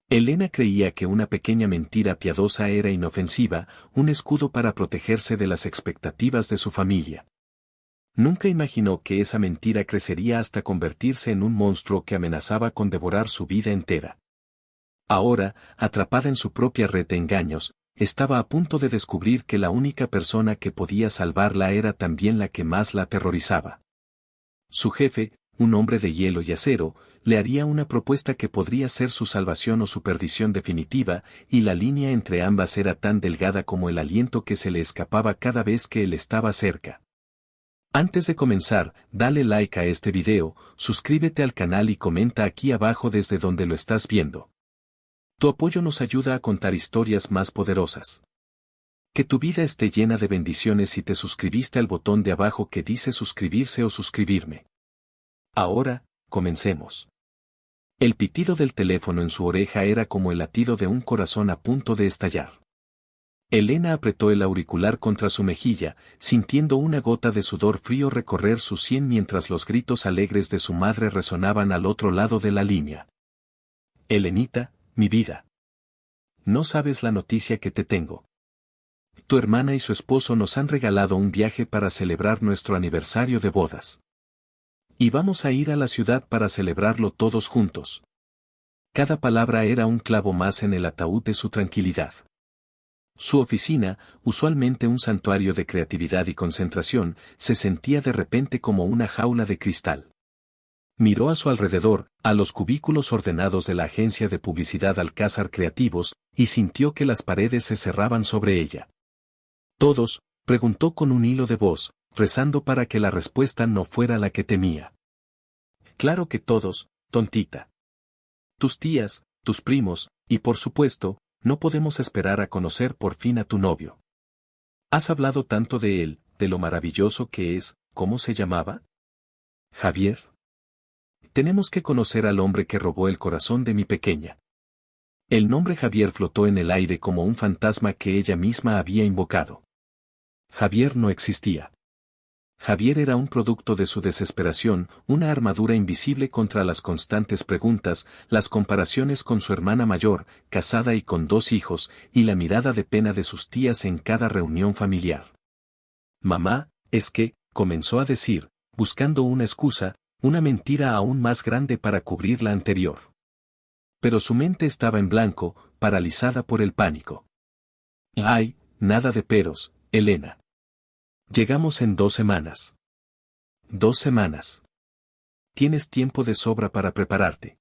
Elena creía que una pequeña mentira piadosa era inofensiva, un escudo para protegerse de las expectativas de su familia. Nunca imaginó que esa mentira crecería hasta convertirse en un monstruo que amenazaba con devorar su vida entera. Ahora, atrapada en su propia red de engaños, estaba a punto de descubrir que la única persona que podía salvarla era también la que más la aterrorizaba. Su jefe, un hombre de hielo y acero, le haría una propuesta que podría ser su salvación o su perdición definitiva, y la línea entre ambas era tan delgada como el aliento que se le escapaba cada vez que él estaba cerca. Antes de comenzar, dale like a este video, suscríbete al canal y comenta aquí abajo desde donde lo estás viendo. Tu apoyo nos ayuda a contar historias más poderosas. Que tu vida esté llena de bendiciones si te suscribiste al botón de abajo que dice suscribirse o suscribirme. Ahora, comencemos. El pitido del teléfono en su oreja era como el latido de un corazón a punto de estallar. Elena apretó el auricular contra su mejilla, sintiendo una gota de sudor frío recorrer su sien mientras los gritos alegres de su madre resonaban al otro lado de la línea. Elenita, mi vida. No sabes la noticia que te tengo. Tu hermana y su esposo nos han regalado un viaje para celebrar nuestro aniversario de bodas. Y vamos a ir a la ciudad para celebrarlo todos juntos. Cada palabra era un clavo más en el ataúd de su tranquilidad. Su oficina, usualmente un santuario de creatividad y concentración, se sentía de repente como una jaula de cristal. Miró a su alrededor, a los cubículos ordenados de la agencia de publicidad Alcázar Creativos, y sintió que las paredes se cerraban sobre ella. ¿Todos?, preguntó con un hilo de voz, rezando para que la respuesta no fuera la que temía. Claro que todos, tontita. Tus tías, tus primos, y por supuesto, no podemos esperar a conocer por fin a tu novio. Has hablado tanto de él, de lo maravilloso que es, ¿cómo se llamaba? Javier. Tenemos que conocer al hombre que robó el corazón de mi pequeña. El nombre Javier flotó en el aire como un fantasma que ella misma había invocado. Javier no existía. Javier era un producto de su desesperación, una armadura invisible contra las constantes preguntas, las comparaciones con su hermana mayor, casada y con 2 hijos, y la mirada de pena de sus tías en cada reunión familiar. Mamá, es que, comenzó a decir, buscando una excusa, una mentira aún más grande para cubrir la anterior. Pero su mente estaba en blanco, paralizada por el pánico. Ay, nada de peros, Elena. Llegamos en 2 semanas. 2 semanas. Tienes tiempo de sobra para prepararte.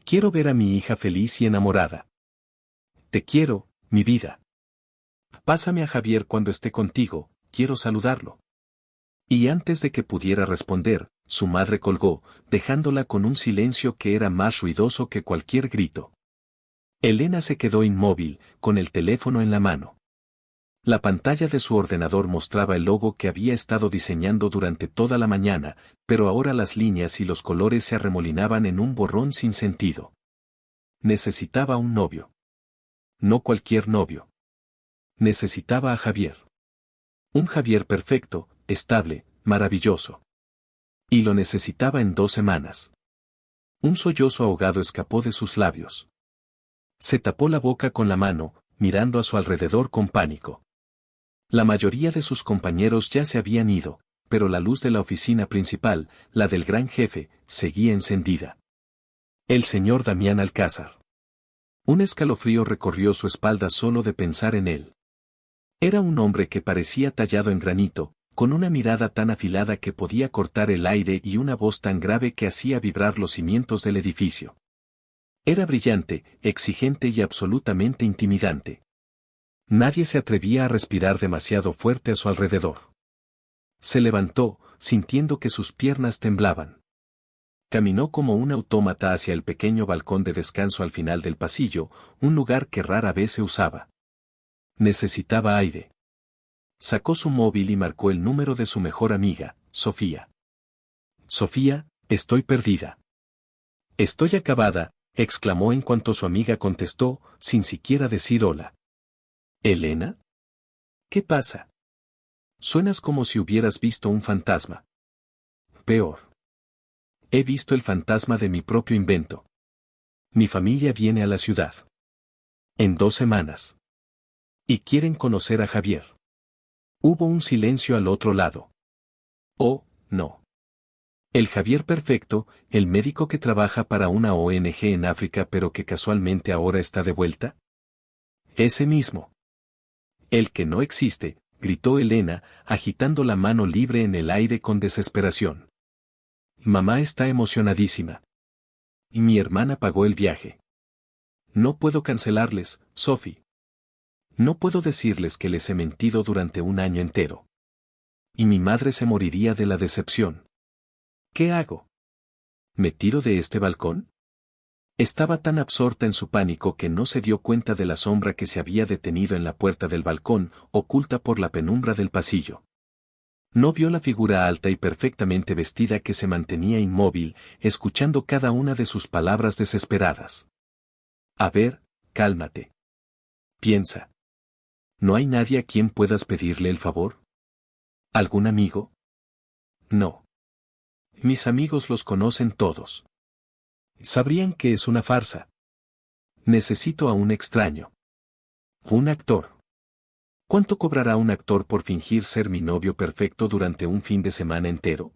Quiero ver a mi hija feliz y enamorada. Te quiero, mi vida. Pásame a Javier cuando esté contigo, quiero saludarlo. Y antes de que pudiera responder, su madre colgó, dejándola con un silencio que era más ruidoso que cualquier grito. Elena se quedó inmóvil, con el teléfono en la mano. La pantalla de su ordenador mostraba el logo que había estado diseñando durante toda la mañana, pero ahora las líneas y los colores se arremolinaban en un borrón sin sentido. Necesitaba un novio. No cualquier novio. Necesitaba a Javier. Un Javier perfecto, estable, maravilloso. Y lo necesitaba en 2 semanas. Un sollozo ahogado escapó de sus labios. Se tapó la boca con la mano, mirando a su alrededor con pánico. La mayoría de sus compañeros ya se habían ido, pero la luz de la oficina principal, la del gran jefe, seguía encendida. El señor Damián Alcázar. Un escalofrío recorrió su espalda solo de pensar en él. Era un hombre que parecía tallado en granito, con una mirada tan afilada que podía cortar el aire y una voz tan grave que hacía vibrar los cimientos del edificio. Era brillante, exigente y absolutamente intimidante. Nadie se atrevía a respirar demasiado fuerte a su alrededor. Se levantó, sintiendo que sus piernas temblaban. Caminó como un autómata hacia el pequeño balcón de descanso al final del pasillo, un lugar que rara vez se usaba. Necesitaba aire. Sacó su móvil y marcó el número de su mejor amiga, Sofía. Sofía, estoy perdida. Estoy acabada, exclamó en cuanto su amiga contestó, sin siquiera decir hola. ¿Elena? ¿Qué pasa? Suenas como si hubieras visto un fantasma. Peor. He visto el fantasma de mi propio invento. Mi familia viene a la ciudad. En 2 semanas. Y quieren conocer a Javier. Hubo un silencio al otro lado. Oh, no. El Javier perfecto, el médico que trabaja para una ONG en África pero que casualmente ahora está de vuelta. Ese mismo. El que no existe, gritó Elena, agitando la mano libre en el aire con desesperación. Mamá está emocionadísima. Y mi hermana pagó el viaje. No puedo cancelarles, Sophie. No puedo decirles que les he mentido durante un año entero. Y mi madre se moriría de la decepción. ¿Qué hago? ¿Me tiro de este balcón? Estaba tan absorta en su pánico que no se dio cuenta de la sombra que se había detenido en la puerta del balcón, oculta por la penumbra del pasillo. No vio la figura alta y perfectamente vestida que se mantenía inmóvil, escuchando cada una de sus palabras desesperadas. A ver, cálmate. Piensa. ¿No hay nadie a quien puedas pedirle el favor? ¿Algún amigo? No. Mis amigos los conocen todos. Sabrían que es una farsa. Necesito a un extraño. Un actor. ¿Cuánto cobrará un actor por fingir ser mi novio perfecto durante un fin de semana entero?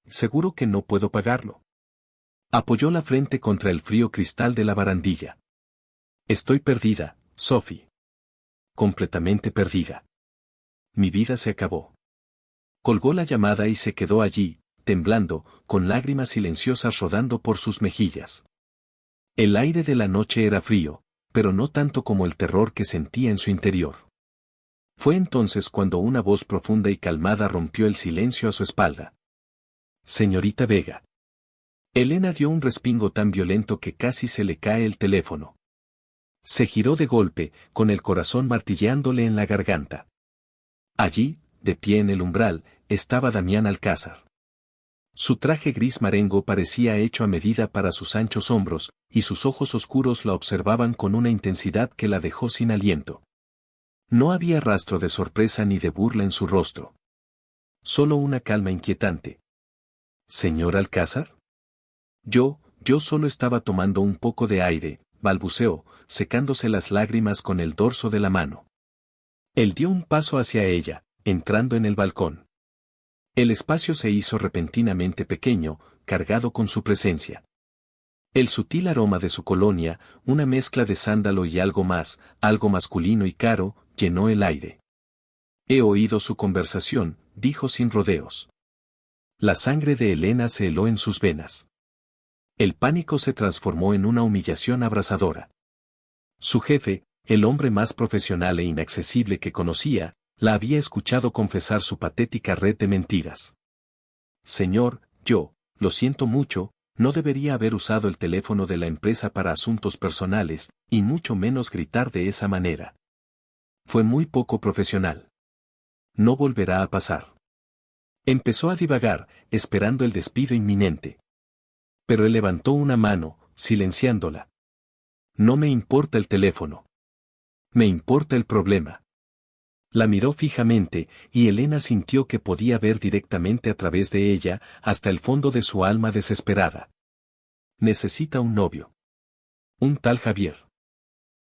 Seguro que no puedo pagarlo. Apoyó la frente contra el frío cristal de la barandilla. Estoy perdida, Sophie. Completamente perdida. Mi vida se acabó. Colgó la llamada y se quedó allí, temblando, con lágrimas silenciosas rodando por sus mejillas. El aire de la noche era frío, pero no tanto como el terror que sentía en su interior. Fue entonces cuando una voz profunda y calmada rompió el silencio a su espalda. Señorita Vega. Elena dio un respingo tan violento que casi se le cae el teléfono. Se giró de golpe, con el corazón martilleándole en la garganta. Allí, de pie en el umbral, estaba Damián Alcázar. Su traje gris marengo parecía hecho a medida para sus anchos hombros, y sus ojos oscuros la observaban con una intensidad que la dejó sin aliento. No había rastro de sorpresa ni de burla en su rostro. Solo una calma inquietante. ¿Señor Alcázar? Yo solo estaba tomando un poco de aire, balbuceó, secándose las lágrimas con el dorso de la mano. Él dio un paso hacia ella, entrando en el balcón. El espacio se hizo repentinamente pequeño, cargado con su presencia. El sutil aroma de su colonia, una mezcla de sándalo y algo más, algo masculino y caro, llenó el aire. He oído su conversación, dijo sin rodeos. La sangre de Elena se heló en sus venas. El pánico se transformó en una humillación abrasadora. Su jefe, el hombre más profesional e inaccesible que conocía, la había escuchado confesar su patética red de mentiras. Señor, lo siento mucho, no debería haber usado el teléfono de la empresa para asuntos personales, y mucho menos gritar de esa manera. Fue muy poco profesional. No volverá a pasar. Empezó a divagar, esperando el despido inminente. Pero él levantó una mano, silenciándola. No me importa el teléfono. Me importa el problema. La miró fijamente, y Elena sintió que podía ver directamente a través de ella, hasta el fondo de su alma desesperada. Necesita un novio. Un tal Javier.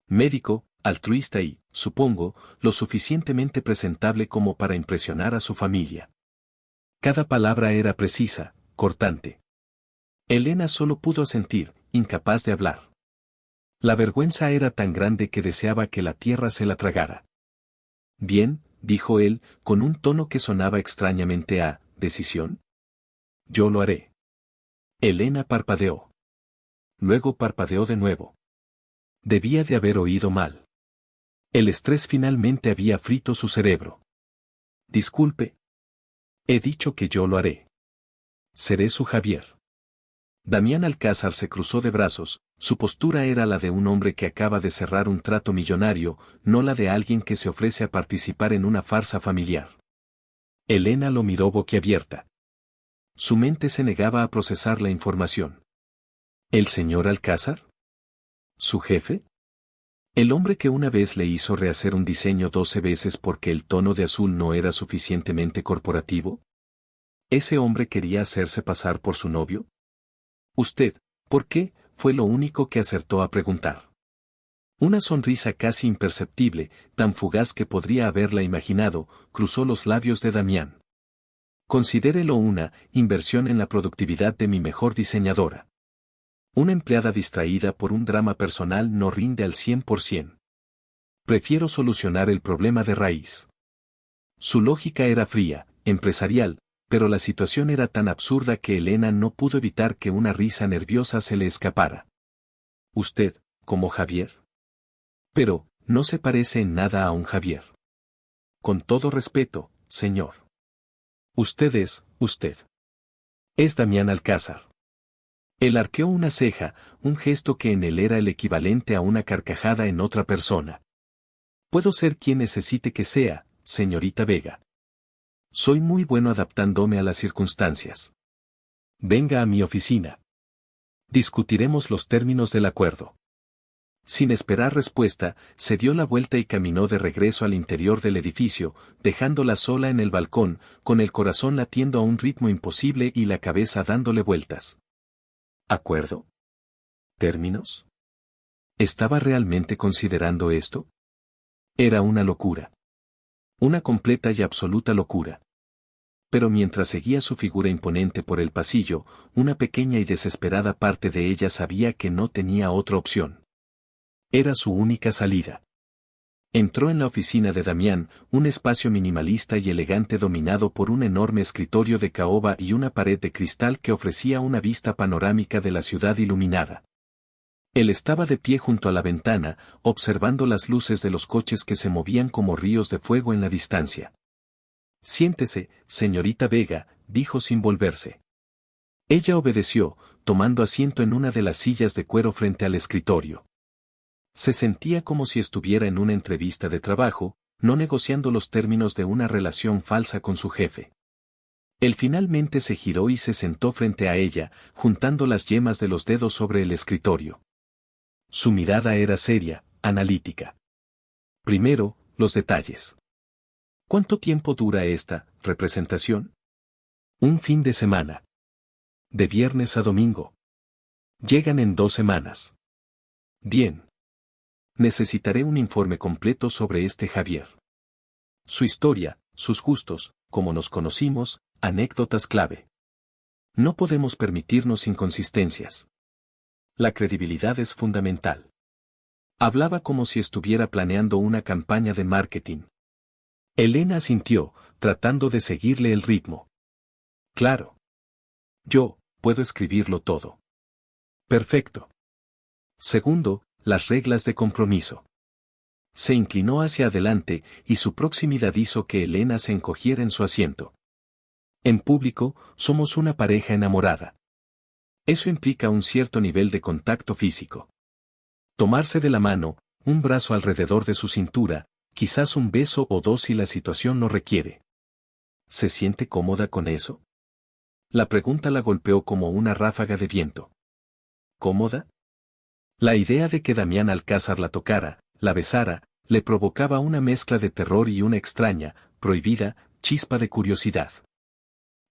Médico, altruista y, supongo, lo suficientemente presentable como para impresionar a su familia. Cada palabra era precisa, cortante. Elena solo pudo asentir, incapaz de hablar. La vergüenza era tan grande que deseaba que la tierra se la tragara. Bien, dijo él, con un tono que sonaba extrañamente a decisión. Yo lo haré. Elena parpadeó. Luego parpadeó de nuevo. Debía de haber oído mal. El estrés finalmente había frito su cerebro. Disculpe. He dicho que yo lo haré. Seré su Javier. Damián Alcázar se cruzó de brazos, su postura era la de un hombre que acaba de cerrar un trato millonario, no la de alguien que se ofrece a participar en una farsa familiar. Elena lo miró boquiabierta. Su mente se negaba a procesar la información. ¿El señor Alcázar? ¿Su jefe? ¿El hombre que una vez le hizo rehacer un diseño 12 veces porque el tono de azul no era suficientemente corporativo? ¿Ese hombre quería hacerse pasar por su novio? Usted, ¿por qué? fue lo único que acertó a preguntar. Una sonrisa casi imperceptible, tan fugaz que podría haberla imaginado, cruzó los labios de Damián. Considérelo una inversión en la productividad de mi mejor diseñadora. Una empleada distraída por un drama personal no rinde al 100%. Prefiero solucionar el problema de raíz. Su lógica era fría, empresarial, pero la situación era tan absurda que Elena no pudo evitar que una risa nerviosa se le escapara. ¿Usted, como Javier? Pero, no se parece en nada a un Javier. Con todo respeto, señor. Usted es, usted. Es Damián Alcázar. Él arqueó una ceja, un gesto que en él era el equivalente a una carcajada en otra persona. Puedo ser quien necesite que sea, señorita Vega. Soy muy bueno adaptándome a las circunstancias. Venga a mi oficina. Discutiremos los términos del acuerdo. Sin esperar respuesta, se dio la vuelta y caminó de regreso al interior del edificio, dejándola sola en el balcón, con el corazón latiendo a un ritmo imposible y la cabeza dándole vueltas. ¿Acuerdo? ¿Términos? ¿Estaba realmente considerando esto? Era una locura. Una completa y absoluta locura. Pero mientras seguía su figura imponente por el pasillo, una pequeña y desesperada parte de ella sabía que no tenía otra opción. Era su única salida. Entró en la oficina de Damián, un espacio minimalista y elegante dominado por un enorme escritorio de caoba y una pared de cristal que ofrecía una vista panorámica de la ciudad iluminada. Él estaba de pie junto a la ventana, observando las luces de los coches que se movían como ríos de fuego en la distancia. Siéntese, señorita Vega, dijo sin volverse. Ella obedeció, tomando asiento en una de las sillas de cuero frente al escritorio. Se sentía como si estuviera en una entrevista de trabajo, no negociando los términos de una relación falsa con su jefe. Él finalmente se giró y se sentó frente a ella, juntando las yemas de los dedos sobre el escritorio. Su mirada era seria, analítica. Primero, los detalles. ¿Cuánto tiempo dura esta representación? Un fin de semana. De viernes a domingo. Llegan en 2 semanas. Bien. Necesitaré un informe completo sobre este Javier. Su historia, sus gustos, cómo nos conocimos, anécdotas clave. No podemos permitirnos inconsistencias. La credibilidad es fundamental. Hablaba como si estuviera planeando una campaña de marketing. Elena asintió, tratando de seguirle el ritmo. Claro. Yo, puedo escribirlo todo. Perfecto. Segundo, las reglas de compromiso. Se inclinó hacia adelante y su proximidad hizo que Elena se encogiera en su asiento. En público, somos una pareja enamorada. Eso implica un cierto nivel de contacto físico. Tomarse de la mano, un brazo alrededor de su cintura, quizás un beso o dos si la situación lo requiere. ¿Se siente cómoda con eso? La pregunta la golpeó como una ráfaga de viento. ¿Cómoda? La idea de que Damián Alcázar la tocara, la besara, le provocaba una mezcla de terror y una extraña, prohibida, chispa de curiosidad.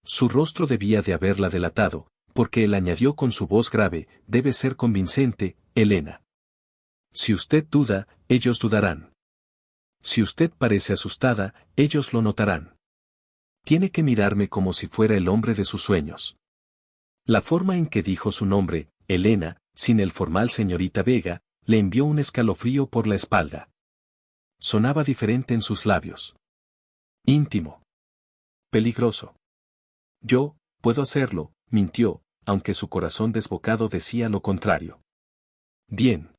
Su rostro debía de haberla delatado, porque él añadió con su voz grave, debe ser convincente, Elena. Si usted duda, ellos dudarán. Si usted parece asustada, ellos lo notarán. Tiene que mirarme como si fuera el hombre de sus sueños. La forma en que dijo su nombre, Elena, sin el formal señorita Vega, le envió un escalofrío por la espalda. Sonaba diferente en sus labios. Íntimo. Peligroso. Yo, puedo hacerlo, mintió, aunque su corazón desbocado decía lo contrario. Bien.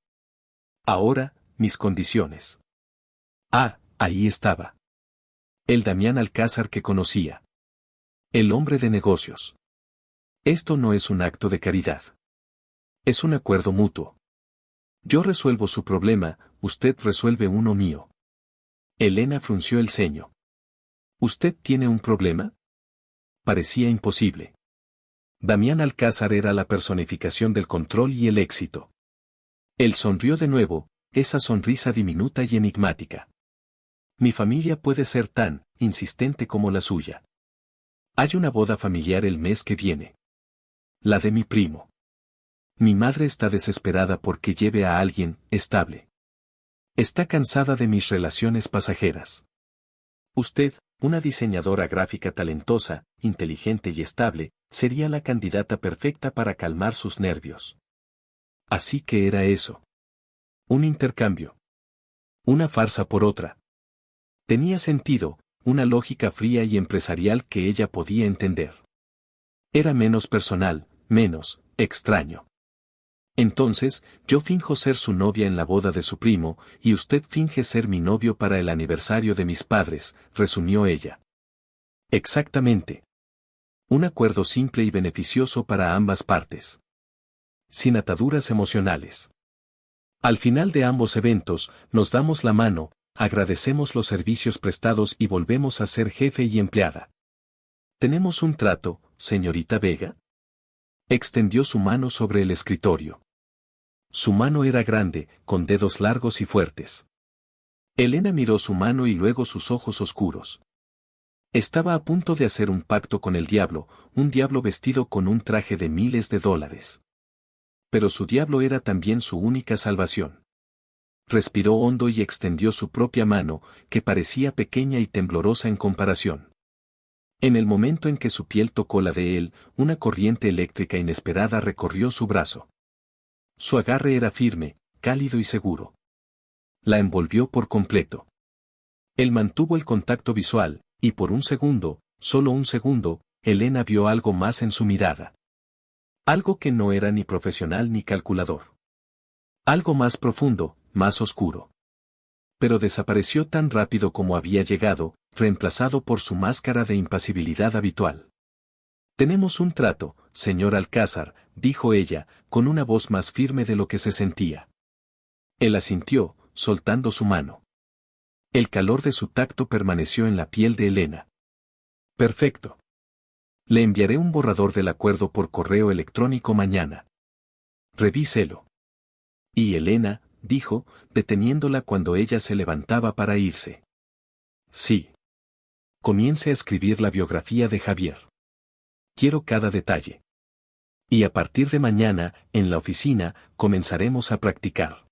Ahora, mis condiciones. Ah, ahí estaba. El Damián Alcázar que conocía. El hombre de negocios. Esto no es un acto de caridad. Es un acuerdo mutuo. Yo resuelvo su problema, usted resuelve uno mío. Elena frunció el ceño. ¿Usted tiene un problema? Parecía imposible. Damián Alcázar era la personificación del control y el éxito. Él sonrió de nuevo, esa sonrisa diminuta y enigmática. Mi familia puede ser tan insistente como la suya. Hay una boda familiar el mes que viene. La de mi primo. Mi madre está desesperada porque lleve a alguien estable. Está cansada de mis relaciones pasajeras. Usted, una diseñadora gráfica talentosa, inteligente y estable, sería la candidata perfecta para calmar sus nervios. Así que era eso. Un intercambio. Una farsa por otra. Tenía sentido, una lógica fría y empresarial que ella podía entender. Era menos personal, menos extraño. Entonces, yo finjo ser su novia en la boda de su primo, y usted finge ser mi novio para el aniversario de mis padres, resumió ella. Exactamente. Un acuerdo simple y beneficioso para ambas partes. Sin ataduras emocionales. Al final de ambos eventos, nos damos la mano, agradecemos los servicios prestados y volvemos a ser jefe y empleada. ¿Tenemos un trato, señorita Vega? Extendió su mano sobre el escritorio. Su mano era grande, con dedos largos y fuertes. Elena miró su mano y luego sus ojos oscuros. Estaba a punto de hacer un pacto con el diablo, un diablo vestido con un traje de miles de dólares. Pero su diablo era también su única salvación. Respiró hondo y extendió su propia mano, que parecía pequeña y temblorosa en comparación. En el momento en que su piel tocó la de él, una corriente eléctrica inesperada recorrió su brazo. Su agarre era firme, cálido y seguro. La envolvió por completo. Él mantuvo el contacto visual, y por un segundo, solo un segundo, Elena vio algo más en su mirada. Algo que no era ni profesional ni calculador. Algo más profundo, más oscuro. Pero desapareció tan rápido como había llegado, reemplazado por su máscara de impasibilidad habitual. Tenemos un trato, señor Alcázar, dijo ella, con una voz más firme de lo que se sentía. Él asintió, soltando su mano. El calor de su tacto permaneció en la piel de Elena. Perfecto. Le enviaré un borrador del acuerdo por correo electrónico mañana. Revíselo. Y Elena, dijo, deteniéndola cuando ella se levantaba para irse. Sí. Comience a escribir la biografía de Javier. Quiero cada detalle. Y a partir de mañana, en la oficina, comenzaremos a practicar.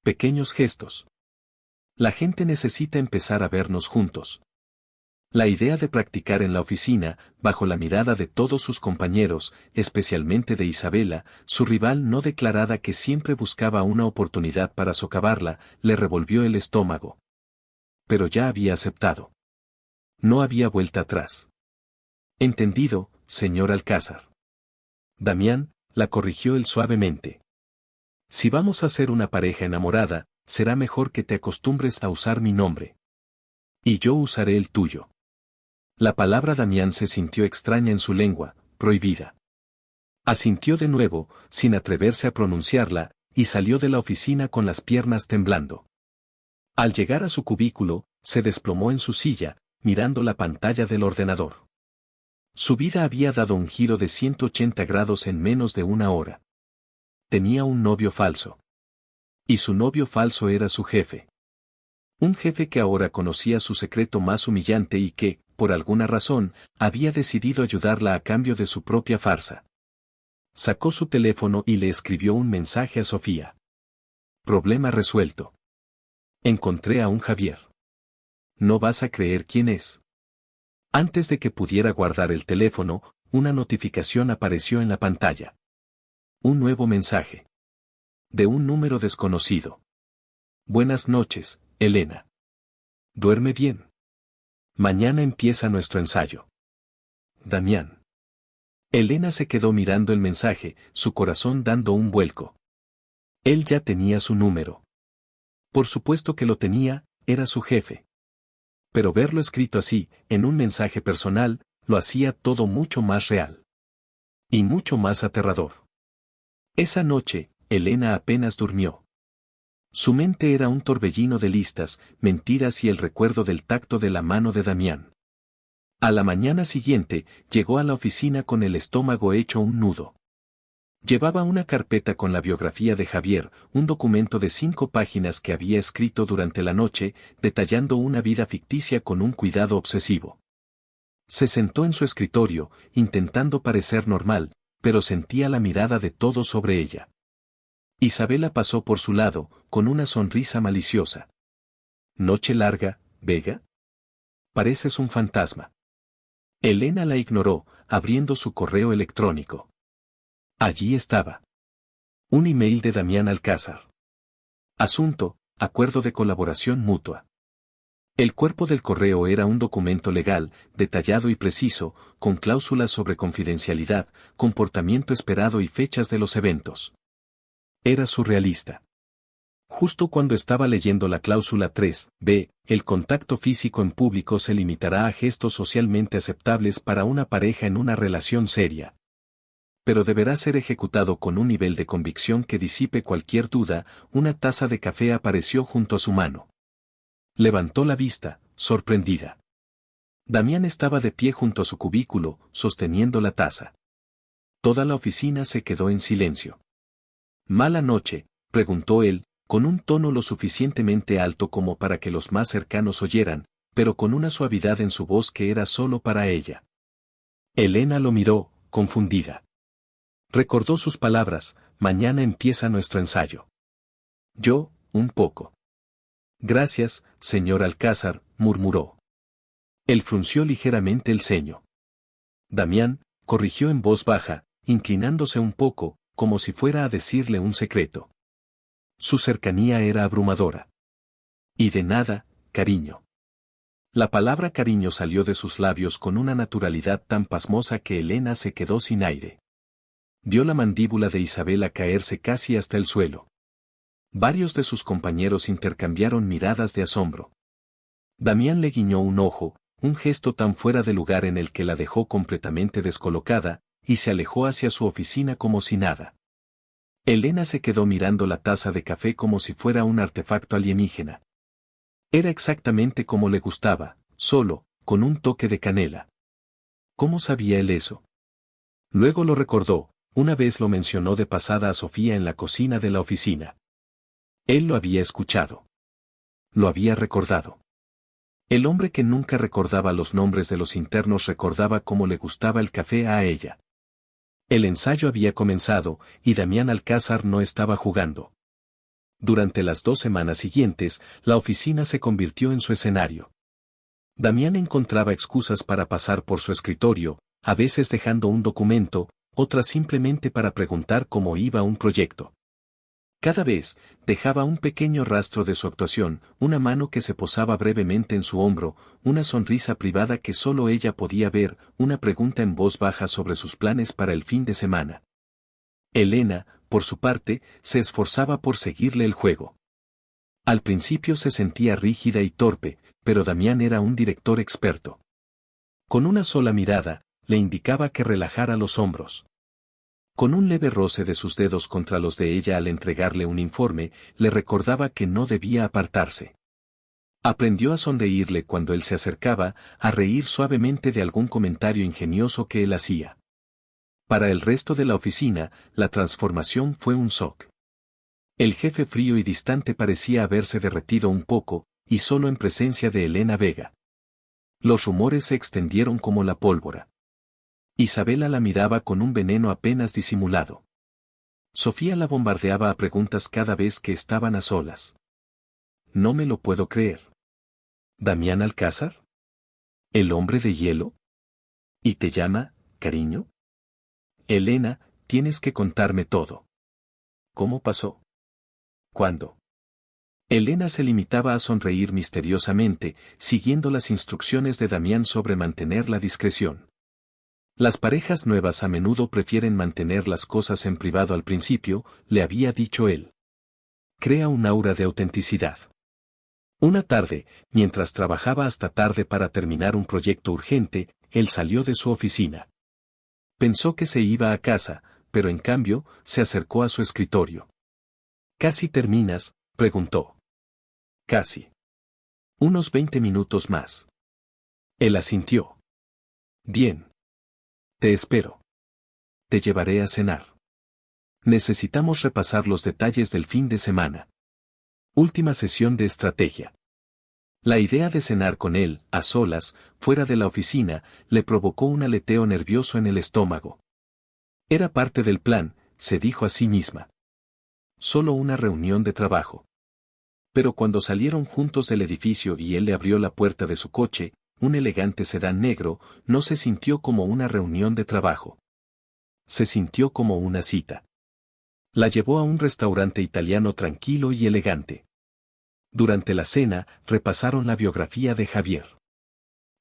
Pequeños gestos. La gente necesita empezar a vernos juntos. La idea de practicar en la oficina, bajo la mirada de todos sus compañeros, especialmente de Isabela, su rival no declarada que siempre buscaba una oportunidad para socavarla, le revolvió el estómago. Pero ya había aceptado. No había vuelta atrás. Entendido, señor Alcázar. Damián, la corrigió él suavemente. Si vamos a ser una pareja enamorada, será mejor que te acostumbres a usar mi nombre. Y yo usaré el tuyo. La palabra Damián se sintió extraña en su lengua, prohibida. Asintió de nuevo, sin atreverse a pronunciarla, y salió de la oficina con las piernas temblando. Al llegar a su cubículo, se desplomó en su silla, mirando la pantalla del ordenador. Su vida había dado un giro de 180 grados en menos de una hora. Tenía un novio falso. Y su novio falso era su jefe. Un jefe que ahora conocía su secreto más humillante y que, por alguna razón, había decidido ayudarla a cambio de su propia farsa. Sacó su teléfono y le escribió un mensaje a Sofía. Problema resuelto. Encontré a un Javier. No vas a creer quién es. Antes de que pudiera guardar el teléfono, una notificación apareció en la pantalla. Un nuevo mensaje. De un número desconocido. Buenas noches, Elena. Duerme bien. Mañana empieza nuestro ensayo. Damián. Elena se quedó mirando el mensaje, su corazón dando un vuelco. Él ya tenía su número. Por supuesto que lo tenía, era su jefe. Pero verlo escrito así, en un mensaje personal, lo hacía todo mucho más real. Y mucho más aterrador. Esa noche, Elena apenas durmió. Su mente era un torbellino de listas, mentiras y el recuerdo del tacto de la mano de Damián. A la mañana siguiente, llegó a la oficina con el estómago hecho un nudo. Llevaba una carpeta con la biografía de Javier, un documento de 5 páginas que había escrito durante la noche, detallando una vida ficticia con un cuidado obsesivo. Se sentó en su escritorio, intentando parecer normal, pero sentía la mirada de todos sobre ella. Isabela pasó por su lado, con una sonrisa maliciosa. «Noche larga, Vega. Pareces un fantasma». Elena la ignoró, abriendo su correo electrónico. Allí estaba. Un email de Damián Alcázar. Asunto: acuerdo de colaboración mutua. El cuerpo del correo era un documento legal, detallado y preciso, con cláusulas sobre confidencialidad, comportamiento esperado y fechas de los eventos. Era surrealista. Justo cuando estaba leyendo la cláusula 3b, el contacto físico en público se limitará a gestos socialmente aceptables para una pareja en una relación seria. Pero deberá ser ejecutado con un nivel de convicción que disipe cualquier duda. Una taza de café apareció junto a su mano. Levantó la vista, sorprendida. Damián estaba de pie junto a su cubículo, sosteniendo la taza. Toda la oficina se quedó en silencio. «¿Mala noche?», preguntó él, con un tono lo suficientemente alto como para que los más cercanos oyeran, pero con una suavidad en su voz que era solo para ella. Elena lo miró, confundida. Recordó sus palabras: «Mañana empieza nuestro ensayo». «Yo, un poco». «Gracias, señor Alcázar», murmuró. Él frunció ligeramente el ceño. «Damián», corrigió en voz baja, inclinándose un poco, como si fuera a decirle un secreto. Su cercanía era abrumadora. «Y de nada, cariño». La palabra cariño salió de sus labios con una naturalidad tan pasmosa que Elena se quedó sin aire. Vio la mandíbula de Isabela caerse casi hasta el suelo. Varios de sus compañeros intercambiaron miradas de asombro. Damián le guiñó un ojo, un gesto tan fuera de lugar en el que la dejó completamente descolocada, y se alejó hacia su oficina como si nada. Elena se quedó mirando la taza de café como si fuera un artefacto alienígena. Era exactamente como le gustaba, solo, con un toque de canela. ¿Cómo sabía él eso? Luego lo recordó, una vez lo mencionó de pasada a Sofía en la cocina de la oficina. Él lo había escuchado. Lo había recordado. El hombre que nunca recordaba los nombres de los internos recordaba cómo le gustaba el café a ella. El ensayo había comenzado, y Damián Alcázar no estaba jugando. Durante las 2 semanas siguientes, la oficina se convirtió en su escenario. Damián encontraba excusas para pasar por su escritorio, a veces dejando un documento, otras simplemente para preguntar cómo iba un proyecto. Cada vez, dejaba un pequeño rastro de su actuación, una mano que se posaba brevemente en su hombro, una sonrisa privada que solo ella podía ver, una pregunta en voz baja sobre sus planes para el fin de semana. Elena, por su parte, se esforzaba por seguirle el juego. Al principio se sentía rígida y torpe, pero Damián era un director experto. Con una sola mirada, le indicaba que relajara los hombros. Con un leve roce de sus dedos contra los de ella al entregarle un informe, le recordaba que no debía apartarse. Aprendió a sonreírle cuando él se acercaba, a reír suavemente de algún comentario ingenioso que él hacía. Para el resto de la oficina, la transformación fue un shock. El jefe frío y distante parecía haberse derretido un poco, y solo en presencia de Elena Vega. Los rumores se extendieron como la pólvora. Isabela la miraba con un veneno apenas disimulado. Sofía la bombardeaba a preguntas cada vez que estaban a solas. «No me lo puedo creer». «¿Damián Alcázar? ¿El hombre de hielo? ¿Y te llama, cariño?» «Elena, tienes que contarme todo». «¿Cómo pasó? ¿Cuándo?» Elena se limitaba a sonreír misteriosamente, siguiendo las instrucciones de Damián sobre mantener la discreción. Las parejas nuevas a menudo prefieren mantener las cosas en privado al principio, le había dicho él. Crea un aura de autenticidad. Una tarde, mientras trabajaba hasta tarde para terminar un proyecto urgente, él salió de su oficina. Pensó que se iba a casa, pero en cambio, se acercó a su escritorio. «¿Casi terminas?», preguntó. «Casi. Unos 20 minutos más». Él asintió. «Bien. Te espero. Te llevaré a cenar. Necesitamos repasar los detalles del fin de semana. Última sesión de estrategia». La idea de cenar con él, a solas, fuera de la oficina, le provocó un aleteo nervioso en el estómago. Era parte del plan, se dijo a sí misma. Solo una reunión de trabajo. Pero cuando salieron juntos del edificio y él le abrió la puerta de su coche, un elegante sedán negro, no se sintió como una reunión de trabajo. Se sintió como una cita. La llevó a un restaurante italiano tranquilo y elegante. Durante la cena, repasaron la biografía de Javier.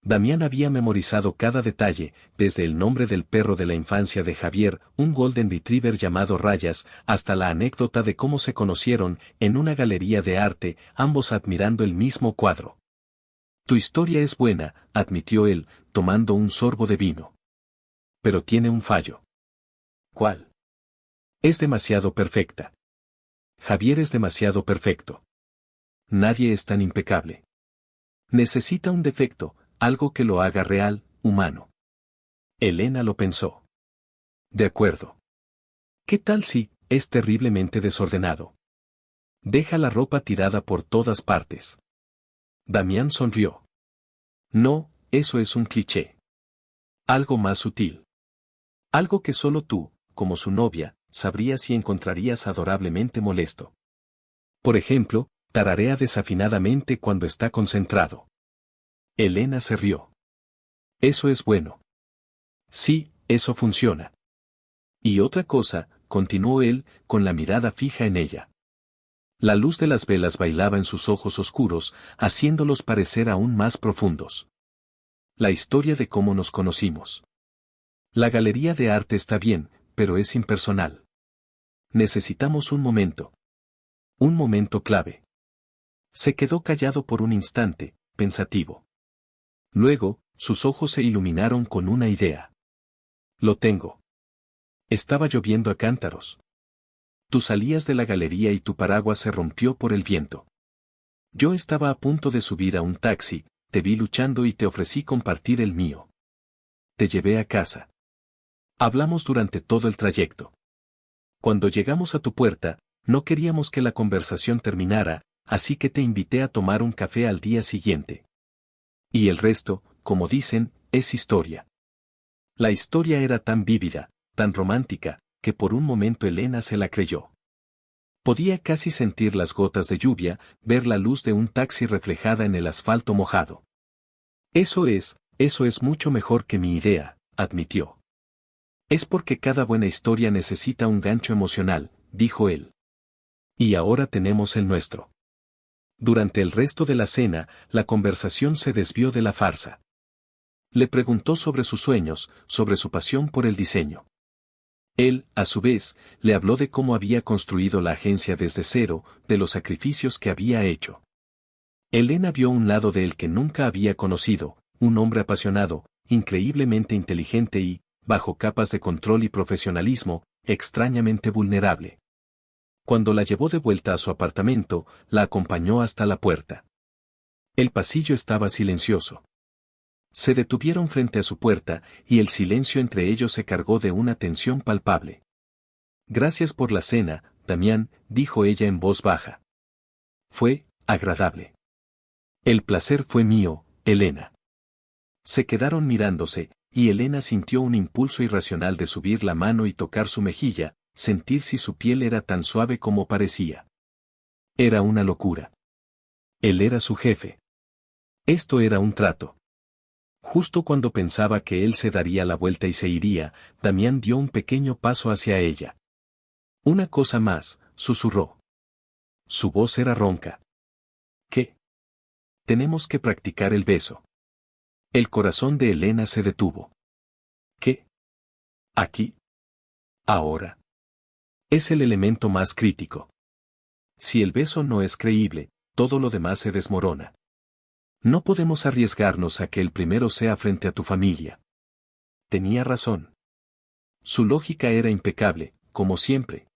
Damián había memorizado cada detalle, desde el nombre del perro de la infancia de Javier, un Golden Retriever llamado Rayas, hasta la anécdota de cómo se conocieron, en una galería de arte, ambos admirando el mismo cuadro. Tu historia es buena, admitió él, tomando un sorbo de vino. Pero tiene un fallo. ¿Cuál? Es demasiado perfecta. Javier es demasiado perfecto. Nadie es tan impecable. Necesita un defecto, algo que lo haga real, humano. Elena lo pensó. De acuerdo. ¿Qué tal si es terriblemente desordenado? Deja la ropa tirada por todas partes. Damián sonrió. No, eso es un cliché. Algo más sutil. Algo que solo tú, como su novia, sabrías y encontrarías adorablemente molesto. Por ejemplo, tararea desafinadamente cuando está concentrado. Elena se rió. Eso es bueno. Sí, eso funciona. Y otra cosa, continuó él, con la mirada fija en ella. La luz de las velas bailaba en sus ojos oscuros, haciéndolos parecer aún más profundos. La historia de cómo nos conocimos. La galería de arte está bien, pero es impersonal. Necesitamos un momento. Un momento clave. Se quedó callado por un instante, pensativo. Luego, sus ojos se iluminaron con una idea. Lo tengo. Estaba lloviendo a cántaros. Tú salías de la galería y tu paraguas se rompió por el viento. Yo estaba a punto de subir a un taxi, te vi luchando y te ofrecí compartir el mío. Te llevé a casa. Hablamos durante todo el trayecto. Cuando llegamos a tu puerta, no queríamos que la conversación terminara, así que te invité a tomar un café al día siguiente. Y el resto, como dicen, es historia. La historia era tan vívida, tan romántica, que por un momento Elena se la creyó. Podía casi sentir las gotas de lluvia, ver la luz de un taxi reflejada en el asfalto mojado. Eso es mucho mejor que mi idea, admitió. Es porque cada buena historia necesita un gancho emocional, dijo él. Y ahora tenemos el nuestro. Durante el resto de la cena, la conversación se desvió de la farsa. Le preguntó sobre sus sueños, sobre su pasión por el diseño. Él, a su vez, le habló de cómo había construido la agencia desde cero, de los sacrificios que había hecho. Elena vio un lado de él que nunca había conocido, un hombre apasionado, increíblemente inteligente y, bajo capas de control y profesionalismo, extrañamente vulnerable. Cuando la llevó de vuelta a su apartamento, la acompañó hasta la puerta. El pasillo estaba silencioso. Se detuvieron frente a su puerta, y el silencio entre ellos se cargó de una tensión palpable. Gracias por la cena, Damián, dijo ella en voz baja. Fue agradable. El placer fue mío, Elena. Se quedaron mirándose, y Elena sintió un impulso irracional de subir la mano y tocar su mejilla, sentir si su piel era tan suave como parecía. Era una locura. Él era su jefe. Esto era un trato. Justo cuando pensaba que él se daría la vuelta y se iría, Damián dio un pequeño paso hacia ella. Una cosa más, susurró. Su voz era ronca. ¿Qué? Tenemos que practicar el beso. El corazón de Elena se detuvo. ¿Qué? ¿Aquí? Ahora. Es el elemento más crítico. Si el beso no es creíble, todo lo demás se desmorona. No podemos arriesgarnos a que el primero sea frente a tu familia. Tenía razón. Su lógica era impecable, como siempre.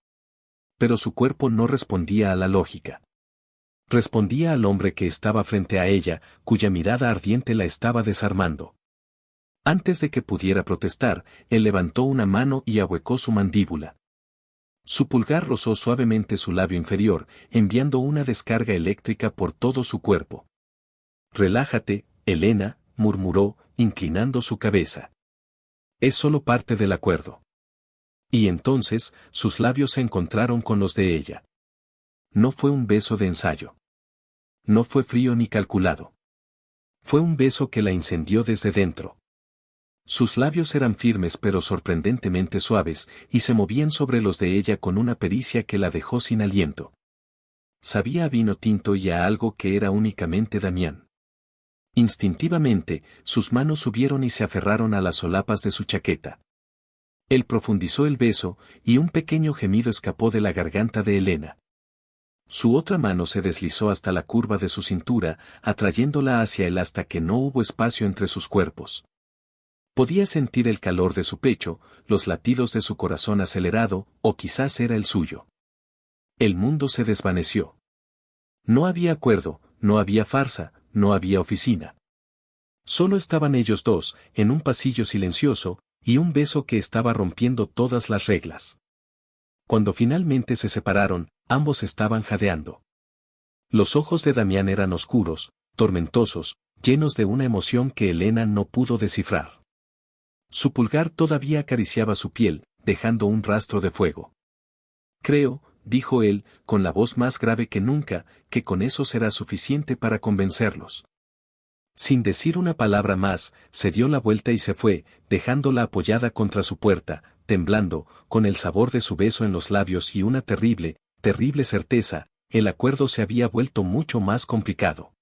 Pero su cuerpo no respondía a la lógica. Respondía al hombre que estaba frente a ella, cuya mirada ardiente la estaba desarmando. Antes de que pudiera protestar, él levantó una mano y ahuecó su mandíbula. Su pulgar rozó suavemente su labio inferior, enviando una descarga eléctrica por todo su cuerpo. Relájate, Elena, murmuró, inclinando su cabeza. Es solo parte del acuerdo. Y entonces, sus labios se encontraron con los de ella. No fue un beso de ensayo. No fue frío ni calculado. Fue un beso que la incendió desde dentro. Sus labios eran firmes pero sorprendentemente suaves, y se movían sobre los de ella con una pericia que la dejó sin aliento. Sabía a vino tinto y a algo que era únicamente Damián. Instintivamente, sus manos subieron y se aferraron a las solapas de su chaqueta. Él profundizó el beso, y un pequeño gemido escapó de la garganta de Elena. Su otra mano se deslizó hasta la curva de su cintura, atrayéndola hacia él hasta que no hubo espacio entre sus cuerpos. Podía sentir el calor de su pecho, los latidos de su corazón acelerado, o quizás era el suyo. El mundo se desvaneció. No había acuerdo, no había farsa, no había oficina. Solo estaban ellos dos, en un pasillo silencioso, y un beso que estaba rompiendo todas las reglas. Cuando finalmente se separaron, ambos estaban jadeando. Los ojos de Damián eran oscuros, tormentosos, llenos de una emoción que Elena no pudo descifrar. Su pulgar todavía acariciaba su piel, dejando un rastro de fuego. Creo, dijo él, con la voz más grave que nunca, que con eso será suficiente para convencerlos. Sin decir una palabra más, se dio la vuelta y se fue, dejándola apoyada contra su puerta, temblando, con el sabor de su beso en los labios y una terrible, terrible certeza, el acuerdo se había vuelto mucho más complicado.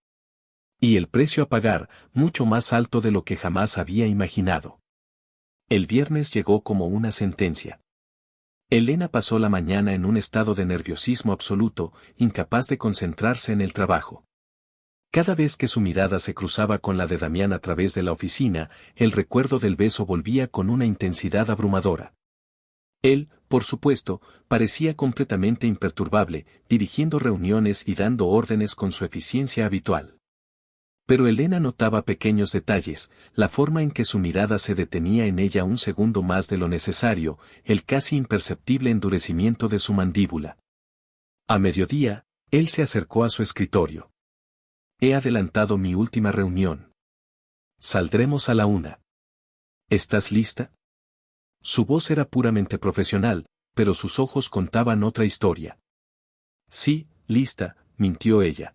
Y el precio a pagar, mucho más alto de lo que jamás había imaginado. El viernes llegó como una sentencia. Elena pasó la mañana en un estado de nerviosismo absoluto, incapaz de concentrarse en el trabajo. Cada vez que su mirada se cruzaba con la de Damián a través de la oficina, el recuerdo del beso volvía con una intensidad abrumadora. Él, por supuesto, parecía completamente imperturbable, dirigiendo reuniones y dando órdenes con su eficiencia habitual. Pero Elena notaba pequeños detalles, la forma en que su mirada se detenía en ella un segundo más de lo necesario, el casi imperceptible endurecimiento de su mandíbula. A mediodía, él se acercó a su escritorio. He adelantado mi última reunión. Saldremos a la 1. ¿Estás lista? Su voz era puramente profesional, pero sus ojos contaban otra historia. Sí, lista, mintió ella.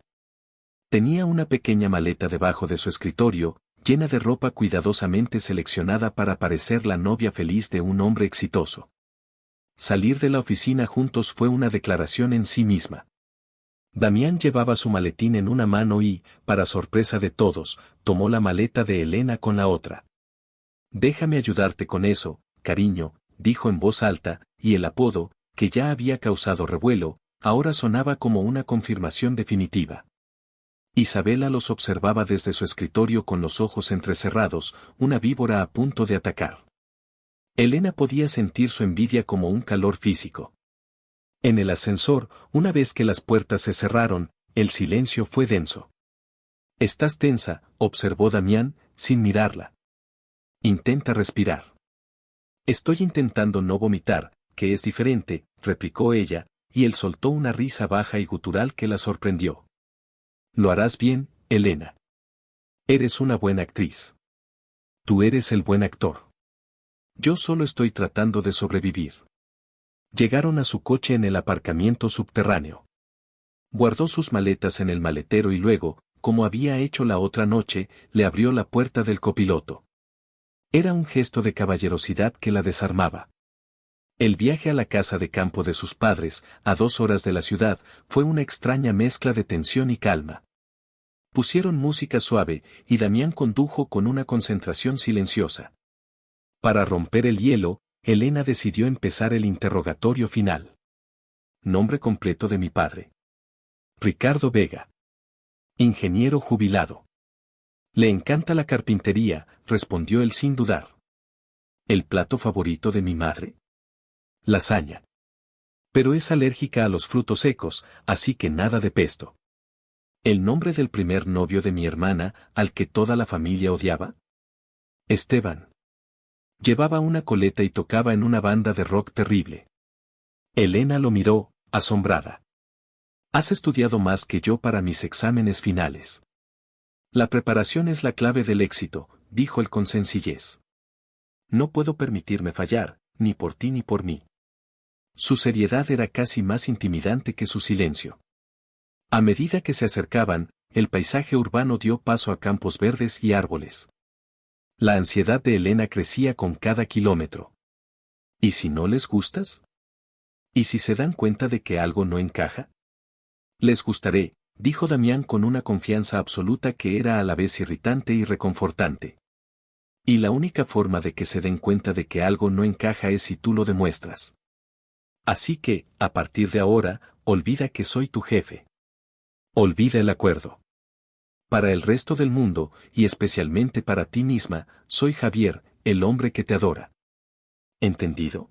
Tenía una pequeña maleta debajo de su escritorio, llena de ropa cuidadosamente seleccionada para parecer la novia feliz de un hombre exitoso. Salir de la oficina juntos fue una declaración en sí misma. Damián llevaba su maletín en una mano y, para sorpresa de todos, tomó la maleta de Elena con la otra. Déjame ayudarte con eso, cariño, dijo en voz alta, y el apodo, que ya había causado revuelo, ahora sonaba como una confirmación definitiva. Isabela los observaba desde su escritorio con los ojos entrecerrados, una víbora a punto de atacar. Elena podía sentir su envidia como un calor físico. En el ascensor, una vez que las puertas se cerraron, el silencio fue denso. «Estás tensa», observó Damián, sin mirarla. «Intenta respirar». «Estoy intentando no vomitar, que es diferente», replicó ella, y él soltó una risa baja y gutural que la sorprendió. «Lo harás bien, Elena. Eres una buena actriz. Tú eres el buen actor. Yo solo estoy tratando de sobrevivir». Llegaron a su coche en el aparcamiento subterráneo. Guardó sus maletas en el maletero y luego, como había hecho la otra noche, le abrió la puerta del copiloto. Era un gesto de caballerosidad que la desarmaba. El viaje a la casa de campo de sus padres, a 2 horas de la ciudad, fue una extraña mezcla de tensión y calma. Pusieron música suave, y Damián condujo con una concentración silenciosa. Para romper el hielo, Elena decidió empezar el interrogatorio final. Nombre completo de mi padre. Ricardo Vega. Ingeniero jubilado. Le encanta la carpintería, respondió él sin dudar. ¿El plato favorito de mi madre? Lasaña. Pero es alérgica a los frutos secos, así que nada de pesto. ¿El nombre del primer novio de mi hermana, al que toda la familia odiaba? Esteban. Llevaba una coleta y tocaba en una banda de rock terrible. Elena lo miró, asombrada. Has estudiado más que yo para mis exámenes finales. La preparación es la clave del éxito, dijo él con sencillez. No puedo permitirme fallar, ni por ti ni por mí. Su seriedad era casi más intimidante que su silencio. A medida que se acercaban, el paisaje urbano dio paso a campos verdes y árboles. La ansiedad de Elena crecía con cada kilómetro. ¿Y si no les gustas? ¿Y si se dan cuenta de que algo no encaja? Les gustaré, dijo Damián con una confianza absoluta que era a la vez irritante y reconfortante. Y la única forma de que se den cuenta de que algo no encaja es si tú lo demuestras. Así que, a partir de ahora, olvida que soy tu jefe. Olvida el acuerdo. Para el resto del mundo, y especialmente para ti misma, soy Javier, el hombre que te adora. ¿Entendido?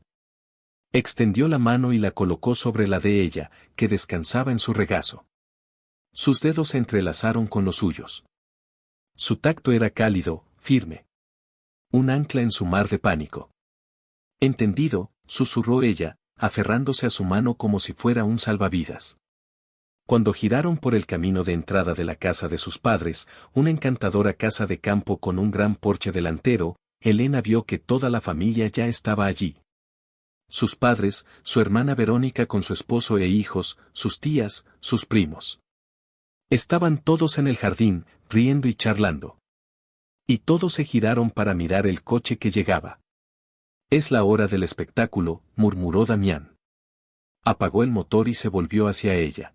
Extendió la mano y la colocó sobre la de ella, que descansaba en su regazo. Sus dedos se entrelazaron con los suyos. Su tacto era cálido, firme. Un ancla en su mar de pánico. Entendido, susurró ella, aferrándose a su mano como si fuera un salvavidas. Cuando giraron por el camino de entrada de la casa de sus padres, una encantadora casa de campo con un gran porche delantero, Elena vio que toda la familia ya estaba allí. Sus padres, su hermana Verónica con su esposo e hijos, sus tías, sus primos. Estaban todos en el jardín, riendo y charlando. Y todos se giraron para mirar el coche que llegaba. Es la hora del espectáculo, murmuró Damián. Apagó el motor y se volvió hacia ella.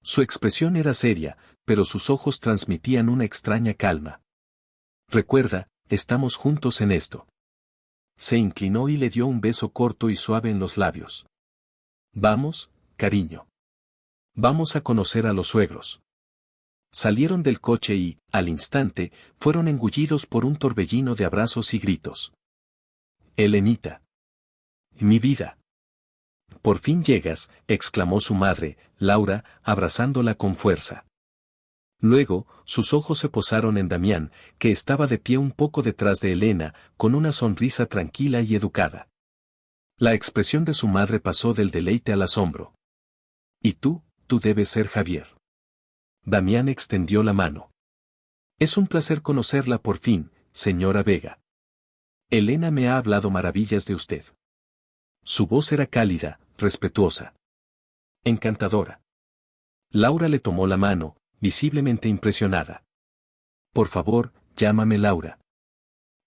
Su expresión era seria, pero sus ojos transmitían una extraña calma. Recuerda, estamos juntos en esto. Se inclinó y le dio un beso corto y suave en los labios. Vamos, cariño. Vamos a conocer a los suegros. Salieron del coche y, al instante, fueron engullidos por un torbellino de abrazos y gritos. Elenita. Mi vida. Por fin llegas, exclamó su madre, Laura, abrazándola con fuerza. Luego, sus ojos se posaron en Damián, que estaba de pie un poco detrás de Elena, con una sonrisa tranquila y educada. La expresión de su madre pasó del deleite al asombro. ¿Y tú debes ser Javier? Damián extendió la mano. Es un placer conocerla por fin, señora Vega. Elena me ha hablado maravillas de usted. Su voz era cálida, respetuosa. Encantadora. Laura le tomó la mano, visiblemente impresionada. Por favor, llámame Laura.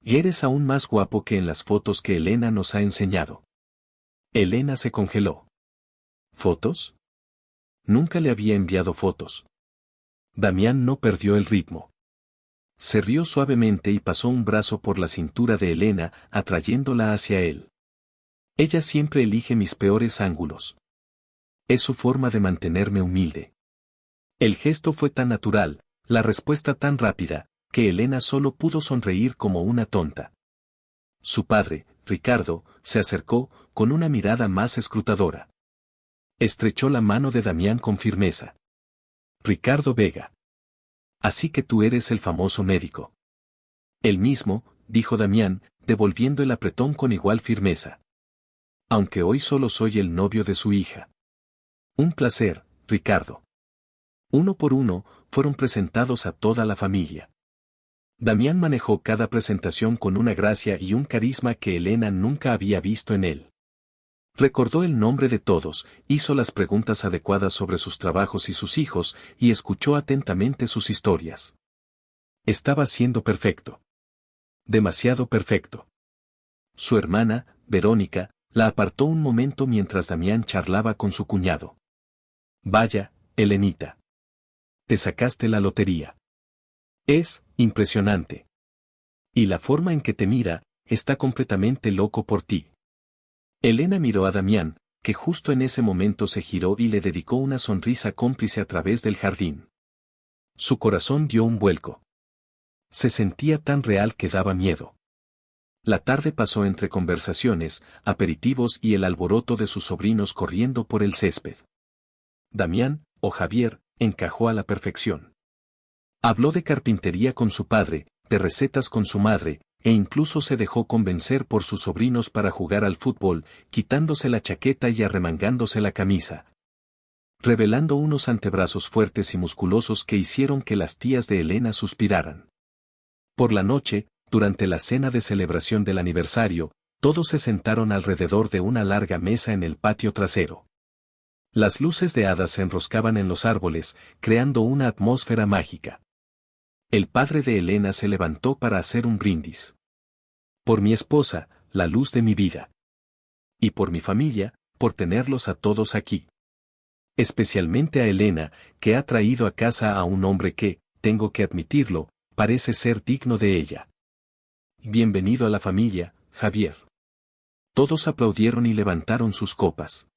Y eres aún más guapo que en las fotos que Elena nos ha enseñado. Elena se congeló. ¿Fotos? Nunca le había enviado fotos. Damián no perdió el ritmo. Se rió suavemente y pasó un brazo por la cintura de Elena, atrayéndola hacia él. Ella siempre elige mis peores ángulos. Es su forma de mantenerme humilde. El gesto fue tan natural, la respuesta tan rápida, que Elena solo pudo sonreír como una tonta. Su padre, Ricardo, se acercó, con una mirada más escrutadora. Estrechó la mano de Damián con firmeza. Ricardo Vega. Así que tú eres el famoso médico. El mismo, dijo Damián, devolviendo el apretón con igual firmeza. Aunque hoy solo soy el novio de su hija. Un placer, Ricardo. Uno por uno, fueron presentados a toda la familia. Damián manejó cada presentación con una gracia y un carisma que Elena nunca había visto en él. Recordó el nombre de todos, hizo las preguntas adecuadas sobre sus trabajos y sus hijos, y escuchó atentamente sus historias. Estaba siendo perfecto. Demasiado perfecto. Su hermana, Verónica, la apartó un momento mientras Damián charlaba con su cuñado. Vaya, Elenita. Te sacaste la lotería. Es impresionante. Y la forma en que te mira, está completamente loco por ti. Elena miró a Damián, que justo en ese momento se giró y le dedicó una sonrisa cómplice a través del jardín. Su corazón dio un vuelco. Se sentía tan real que daba miedo. La tarde pasó entre conversaciones, aperitivos y el alboroto de sus sobrinos corriendo por el césped. Damián, o Javier, encajó a la perfección. Habló de carpintería con su padre, de recetas con su madre, e incluso se dejó convencer por sus sobrinos para jugar al fútbol, quitándose la chaqueta y arremangándose la camisa, revelando unos antebrazos fuertes y musculosos que hicieron que las tías de Elena suspiraran. Por la noche, durante la cena de celebración del aniversario, Todos se sentaron alrededor de una larga mesa en el patio trasero. Las luces de hadas se enroscaban en los árboles, creando una atmósfera mágica. El padre de Elena se levantó para hacer un brindis. Por mi esposa, la luz de mi vida. Y por mi familia, por tenerlos a todos aquí. Especialmente a Elena, que ha traído a casa a un hombre que, tengo que admitirlo, parece ser digno de ella. Bienvenido a la familia, Javier. Todos aplaudieron y levantaron sus copas.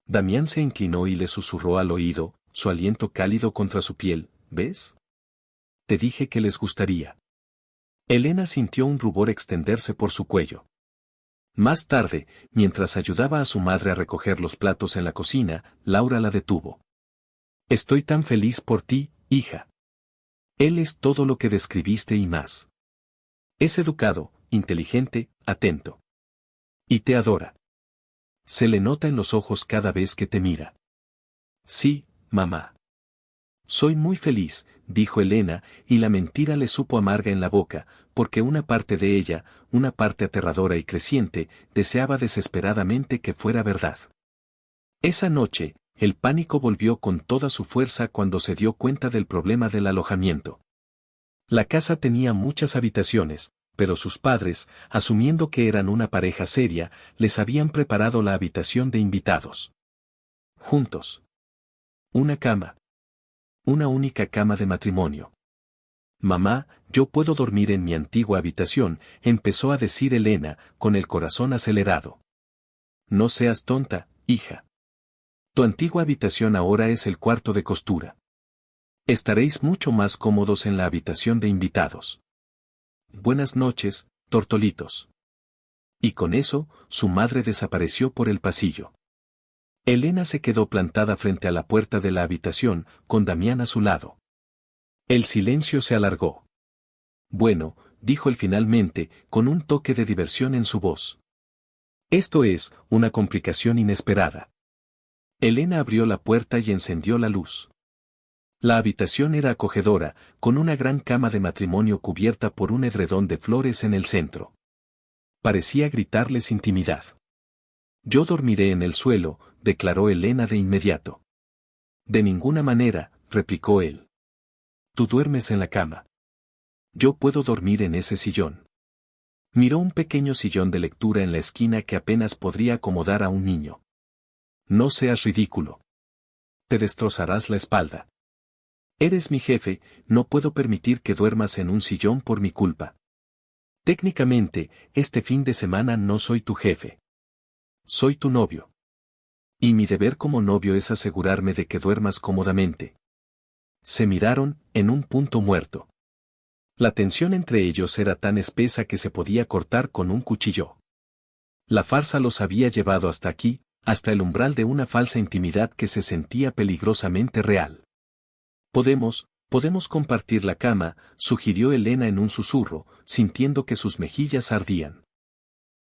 Damián se inclinó y le susurró al oído, su aliento cálido contra su piel, ¿ves? Te dije que les gustaría. Elena sintió un rubor extenderse por su cuello. Más tarde, mientras ayudaba a su madre a recoger los platos en la cocina, Laura la detuvo. Estoy tan feliz por ti, hija. Él es todo lo que describiste y más. Es educado, inteligente, atento. Y te adora. Se le nota en los ojos cada vez que te mira. Sí, mamá. Soy muy feliz, dijo Elena, y la mentira le supo amarga en la boca, porque una parte de ella, una parte aterradora y creciente, deseaba desesperadamente que fuera verdad. Esa noche, el pánico volvió con toda su fuerza cuando se dio cuenta del problema del alojamiento. La casa tenía muchas habitaciones, pero sus padres, asumiendo que eran una pareja seria, les habían preparado la habitación de invitados. Juntos. Una cama. Una única cama de matrimonio. Mamá, yo puedo dormir en mi antigua habitación, empezó a decir Elena, con el corazón acelerado. No seas tonta, hija. Tu antigua habitación ahora es el cuarto de costura. Estaréis mucho más cómodos en la habitación de invitados. Buenas noches, tortolitos. Y con eso, su madre desapareció por el pasillo. Elena se quedó plantada frente a la puerta de la habitación, con Damián a su lado. El silencio se alargó. Bueno, dijo él finalmente, con un toque de diversión en su voz. Esto es, una complicación inesperada. Elena abrió la puerta y encendió la luz. La habitación era acogedora, con una gran cama de matrimonio cubierta por un edredón de flores en el centro. Parecía gritarles intimidad. Yo dormiré en el suelo, declaró Elena de inmediato. De ninguna manera, replicó él. Tú duermes en la cama. Yo puedo dormir en ese sillón. Miró un pequeño sillón de lectura en la esquina que apenas podría acomodar a un niño. No seas ridículo. Te destrozarás la espalda. Eres mi jefe, no puedo permitir que duermas en un sillón por mi culpa. Técnicamente, este fin de semana no soy tu jefe. Soy tu novio. Y mi deber como novio es asegurarme de que duermas cómodamente. Se miraron, en un punto muerto. La tensión entre ellos era tan espesa que se podía cortar con un cuchillo. La farsa los había llevado hasta aquí, hasta el umbral de una falsa intimidad que se sentía peligrosamente real. Podemos compartir la cama, sugirió Elena en un susurro, sintiendo que sus mejillas ardían.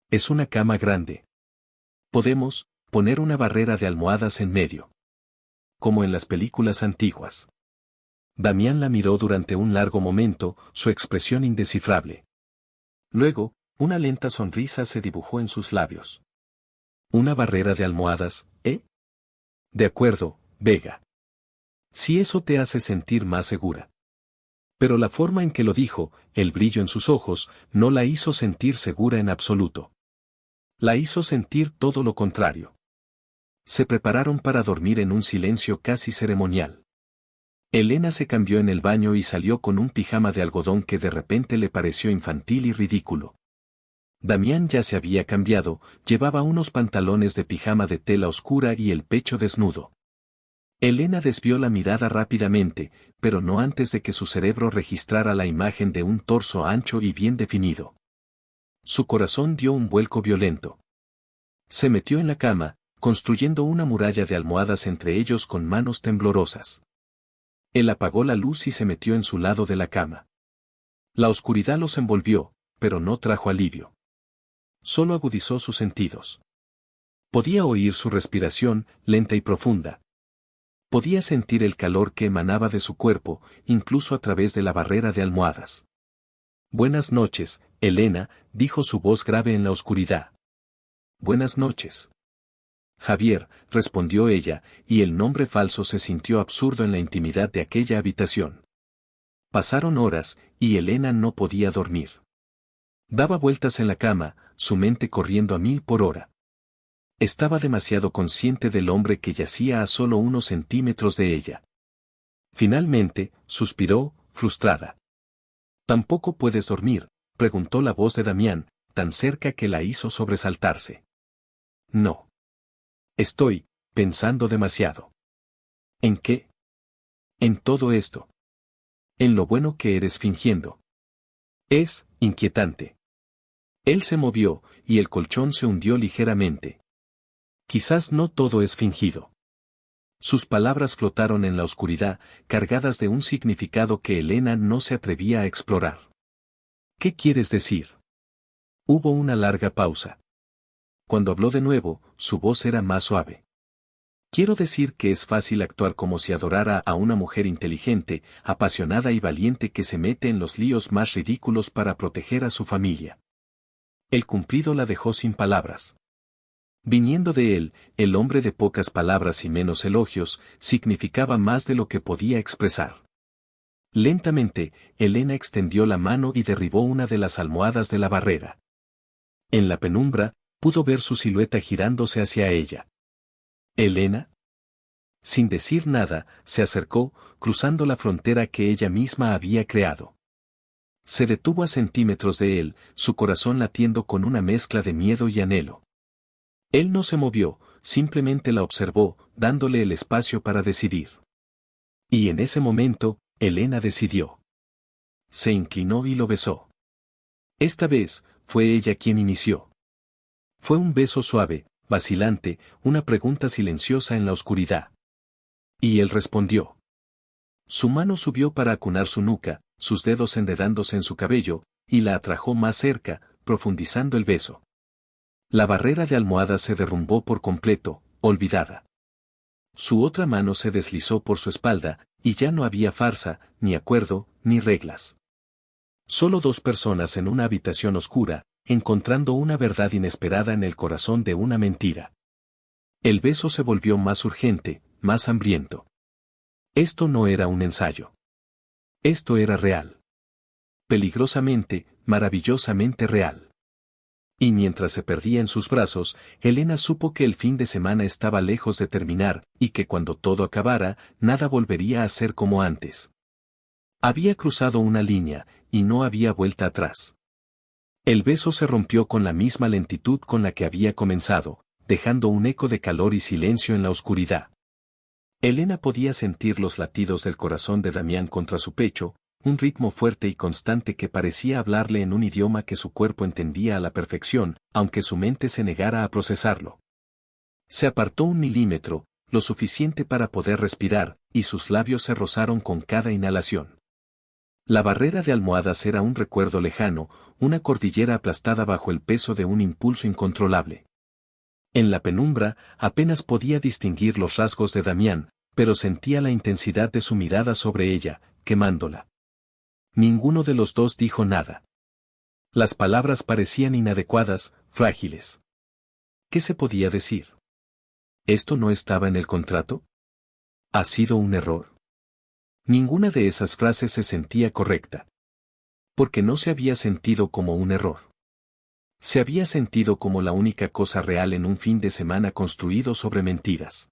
Es una cama grande. Podemos poner una barrera de almohadas en medio. Como en las películas antiguas. Damián la miró durante un largo momento, su expresión indescifrable. Luego, una lenta sonrisa se dibujó en sus labios. ¿Una barrera de almohadas, eh? De acuerdo, Vega. Si eso te hace sentir más segura. Pero la forma en que lo dijo, el brillo en sus ojos, no la hizo sentir segura en absoluto. La hizo sentir todo lo contrario. Se prepararon para dormir en un silencio casi ceremonial. Elena se cambió en el baño y salió con un pijama de algodón que de repente le pareció infantil y ridículo. Damián ya se había cambiado, llevaba unos pantalones de pijama de tela oscura y el pecho desnudo. Elena desvió la mirada rápidamente, pero no antes de que su cerebro registrara la imagen de un torso ancho y bien definido. Su corazón dio un vuelco violento. Se metió en la cama, construyendo una muralla de almohadas entre ellos con manos temblorosas. Él apagó la luz y se metió en su lado de la cama. La oscuridad los envolvió, pero no trajo alivio. Solo agudizó sus sentidos. Podía oír su respiración, lenta y profunda. Podía sentir el calor que emanaba de su cuerpo, incluso a través de la barrera de almohadas. Buenas noches, Elena, dijo su voz grave en la oscuridad. Buenas noches. Javier, respondió ella, y el nombre falso se sintió absurdo en la intimidad de aquella habitación. Pasaron horas, y Elena no podía dormir. Daba vueltas en la cama, su mente corriendo a 1000 por hora. Estaba demasiado consciente del hombre que yacía a solo unos centímetros de ella. Finalmente, suspiró, frustrada. ¿Tampoco puedes dormir?, preguntó la voz de Damián, tan cerca que la hizo sobresaltarse. No. Estoy pensando demasiado. ¿En qué? En todo esto. En lo bueno que eres fingiendo. Es inquietante. Él se movió, y el colchón se hundió ligeramente. Quizás no todo es fingido. Sus palabras flotaron en la oscuridad, cargadas de un significado que Elena no se atrevía a explorar. ¿Qué quieres decir? Hubo una larga pausa. Cuando habló de nuevo, su voz era más suave. Quiero decir que es fácil actuar como si adorara a una mujer inteligente, apasionada y valiente que se mete en los líos más ridículos para proteger a su familia. El cumplido la dejó sin palabras. Viniendo de él, el hombre de pocas palabras y menos elogios, significaba más de lo que podía expresar. Lentamente, Elena extendió la mano y derribó una de las almohadas de la barrera. En la penumbra, pudo ver su silueta girándose hacia ella. ¿Elena? Sin decir nada, se acercó, cruzando la frontera que ella misma había creado. Se detuvo a centímetros de él, su corazón latiendo con una mezcla de miedo y anhelo. Él no se movió, simplemente la observó, dándole el espacio para decidir. Y en ese momento, Elena decidió. Se inclinó y lo besó. Esta vez, fue ella quien inició. Fue un beso suave, vacilante, una pregunta silenciosa en la oscuridad. Y él respondió. Su mano subió para acunar su nuca, sus dedos enredándose en su cabello, y la atrajo más cerca, profundizando el beso. La barrera de almohadas se derrumbó por completo, olvidada. Su otra mano se deslizó por su espalda, y ya no había farsa, ni acuerdo, ni reglas. Solo dos personas en una habitación oscura, encontrando una verdad inesperada en el corazón de una mentira. El beso se volvió más urgente, más hambriento. Esto no era un ensayo. Esto era real. Peligrosamente, maravillosamente real. Y mientras se perdía en sus brazos, Elena supo que el fin de semana estaba lejos de terminar, y que cuando todo acabara, nada volvería a ser como antes. Había cruzado una línea, y no había vuelta atrás. El beso se rompió con la misma lentitud con la que había comenzado, dejando un eco de calor y silencio en la oscuridad. Elena podía sentir los latidos del corazón de Damián contra su pecho, un ritmo fuerte y constante que parecía hablarle en un idioma que su cuerpo entendía a la perfección, aunque su mente se negara a procesarlo. Se apartó 1 milímetro, lo suficiente para poder respirar, y sus labios se rozaron con cada inhalación. La barrera de almohadas era un recuerdo lejano, una cordillera aplastada bajo el peso de un impulso incontrolable. En la penumbra, apenas podía distinguir los rasgos de Damián, pero sentía la intensidad de su mirada sobre ella, quemándola. Ninguno de los dos dijo nada. Las palabras parecían inadecuadas, frágiles. ¿Qué se podía decir? ¿Esto no estaba en el contrato? ¿Ha sido un error? Ninguna de esas frases se sentía correcta. Porque no se había sentido como un error. Se había sentido como la única cosa real en un fin de semana construido sobre mentiras.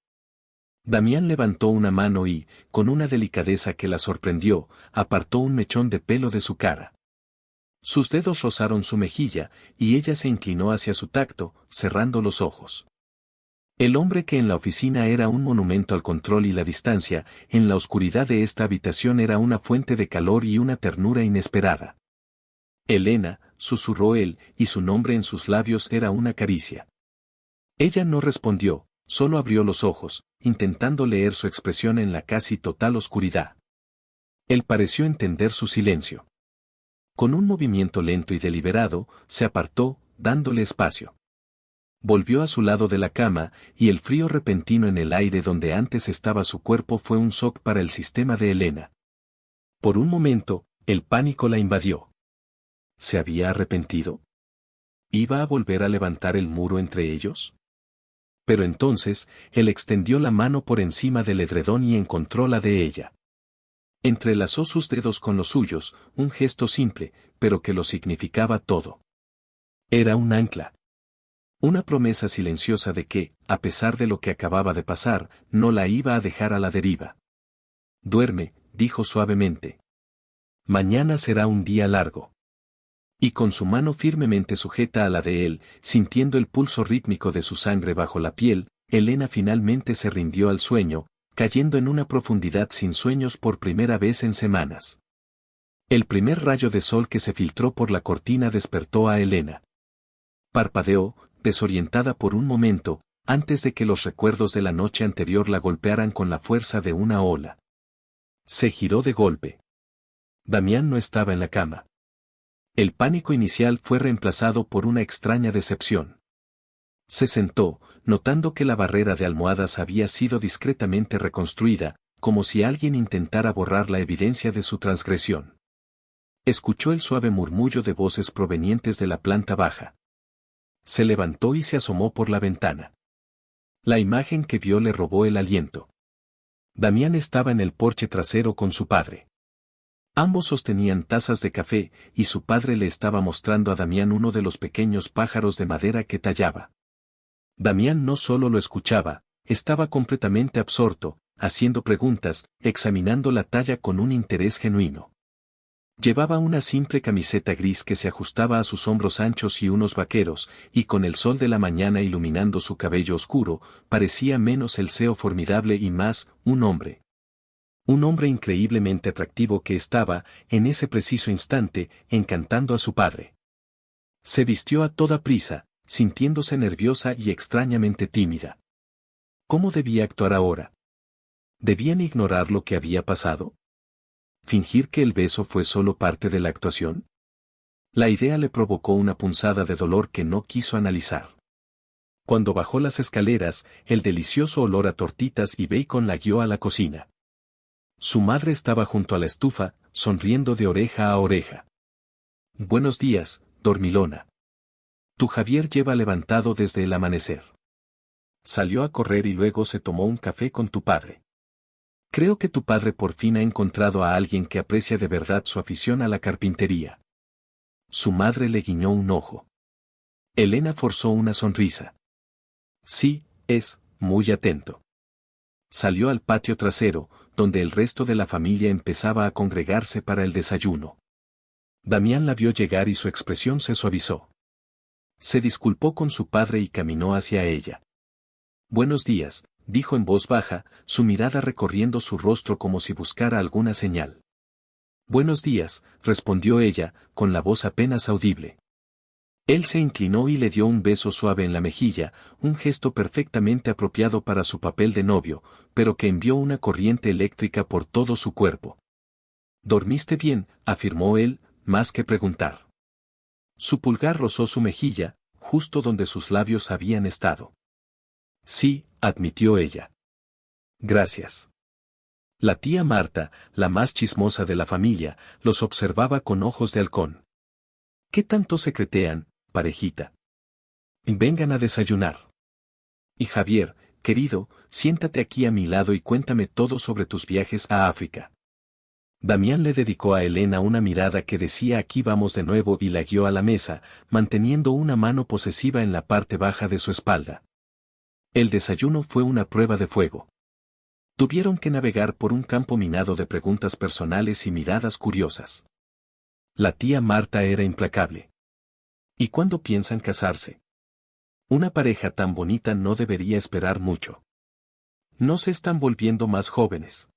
Damián levantó una mano y, con una delicadeza que la sorprendió, apartó un mechón de pelo de su cara. Sus dedos rozaron su mejilla, y ella se inclinó hacia su tacto, cerrando los ojos. El hombre que en la oficina era un monumento al control y la distancia, en la oscuridad de esta habitación era una fuente de calor y una ternura inesperada. Elena, susurró él, y su nombre en sus labios era una caricia. Ella no respondió, solo abrió los ojos, intentando leer su expresión en la casi total oscuridad. Él pareció entender su silencio. Con un movimiento lento y deliberado, se apartó, dándole espacio. Volvió a su lado de la cama, y el frío repentino en el aire donde antes estaba su cuerpo fue un shock para el sistema de Elena. Por un momento, el pánico la invadió. ¿Se había arrepentido? ¿Iba a volver a levantar el muro entre ellos? Pero entonces, él extendió la mano por encima del edredón y encontró la de ella. Entrelazó sus dedos con los suyos, un gesto simple, pero que lo significaba todo. Era un ancla. Una promesa silenciosa de que, a pesar de lo que acababa de pasar, no la iba a dejar a la deriva. Duerme, dijo suavemente. Mañana será un día largo. Y con su mano firmemente sujeta a la de él, sintiendo el pulso rítmico de su sangre bajo la piel, Elena finalmente se rindió al sueño, cayendo en una profundidad sin sueños por primera vez en semanas. El primer rayo de sol que se filtró por la cortina despertó a Elena. Parpadeó, desorientada por un momento, antes de que los recuerdos de la noche anterior la golpearan con la fuerza de una ola. Se giró de golpe. Damián no estaba en la cama. El pánico inicial fue reemplazado por una extraña decepción. Se sentó, notando que la barrera de almohadas había sido discretamente reconstruida, como si alguien intentara borrar la evidencia de su transgresión. Escuchó el suave murmullo de voces provenientes de la planta baja. Se levantó y se asomó por la ventana. La imagen que vio le robó el aliento. Damián estaba en el porche trasero con su padre. Ambos sostenían tazas de café, y su padre le estaba mostrando a Damián uno de los pequeños pájaros de madera que tallaba. Damián no solo lo escuchaba, estaba completamente absorto, haciendo preguntas, examinando la talla con un interés genuino. Llevaba una simple camiseta gris que se ajustaba a sus hombros anchos y unos vaqueros, y con el sol de la mañana iluminando su cabello oscuro, parecía menos el seo formidable y más, un hombre. Un hombre increíblemente atractivo que estaba, en ese preciso instante, encantando a su padre. Se vistió a toda prisa, sintiéndose nerviosa y extrañamente tímida. ¿Cómo debía actuar ahora? ¿Debían ignorar lo que había pasado? ¿Fingir que el beso fue solo parte de la actuación? La idea le provocó una punzada de dolor que no quiso analizar. Cuando bajó las escaleras, el delicioso olor a tortitas y bacon la guió a la cocina. Su madre estaba junto a la estufa, sonriendo de oreja a oreja. Buenos días, dormilona. Tu Javier lleva levantado desde el amanecer. Salió a correr y luego se tomó un café con tu padre. Creo que tu padre por fin ha encontrado a alguien que aprecia de verdad su afición a la carpintería. Su madre le guiñó un ojo. Elena forzó una sonrisa. Sí, es, muy atento. Salió al patio trasero, donde el resto de la familia empezaba a congregarse para el desayuno. Damián la vio llegar y su expresión se suavizó. Se disculpó con su padre y caminó hacia ella. Buenos días, dijo en voz baja, su mirada recorriendo su rostro como si buscara alguna señal. Buenos días, respondió ella, con la voz apenas audible. Él se inclinó y le dio un beso suave en la mejilla, un gesto perfectamente apropiado para su papel de novio, pero que envió una corriente eléctrica por todo su cuerpo. «¿Dormiste bien?», afirmó él, más que preguntar. Su pulgar rozó su mejilla, justo donde sus labios habían estado. «Sí», admitió ella. «Gracias». La tía Marta, la más chismosa de la familia, los observaba con ojos de halcón. «¿Qué tanto secretean, parejita? Vengan a desayunar. Y Javier, querido, siéntate aquí a mi lado y cuéntame todo sobre tus viajes a África». Damián le dedicó a Elena una mirada que decía aquí vamos de nuevo y la guió a la mesa, manteniendo una mano posesiva en la parte baja de su espalda. El desayuno fue una prueba de fuego. Tuvieron que navegar por un campo minado de preguntas personales y miradas curiosas. La tía Marta era implacable. ¿Y cuándo piensan casarse? Una pareja tan bonita no debería esperar mucho. ¿No se están volviendo más jóvenes?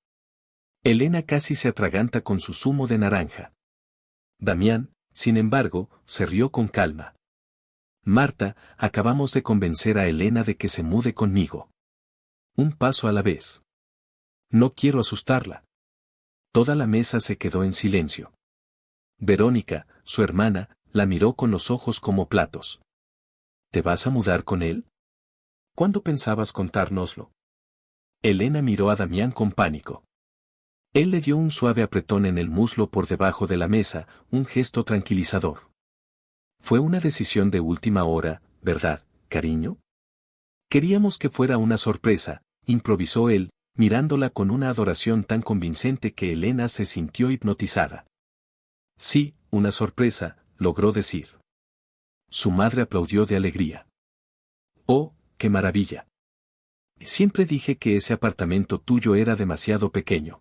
Elena casi se atraganta con su zumo de naranja. Damián, sin embargo, se rió con calma. Marta, acabamos de convencer a Elena de que se mude conmigo. Un paso a la vez. No quiero asustarla. Toda la mesa se quedó en silencio. Verónica, su hermana, la miró con los ojos como platos. ¿Te vas a mudar con él? ¿Cuándo pensabas contárnoslo? Elena miró a Damián con pánico. Él le dio un suave apretón en el muslo por debajo de la mesa, un gesto tranquilizador. Fue una decisión de última hora, ¿verdad, cariño? Queríamos que fuera una sorpresa, improvisó él, mirándola con una adoración tan convincente que Elena se sintió hipnotizada. Sí, una sorpresa, logró decir. Su madre aplaudió de alegría. ¡Oh, qué maravilla! Siempre dije que ese apartamento tuyo era demasiado pequeño.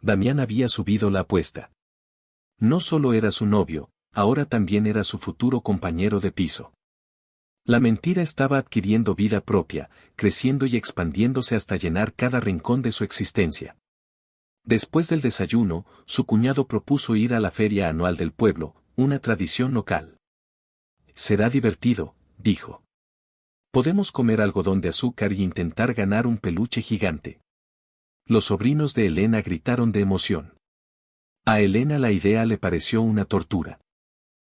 Damián había subido la apuesta. No solo era su novio, ahora también era su futuro compañero de piso. La mentira estaba adquiriendo vida propia, creciendo y expandiéndose hasta llenar cada rincón de su existencia. Después del desayuno, su cuñado propuso ir a la feria anual del pueblo, una tradición local. Será divertido, dijo. Podemos comer algodón de azúcar y intentar ganar un peluche gigante. Los sobrinos de Elena gritaron de emoción. A Elena la idea le pareció una tortura.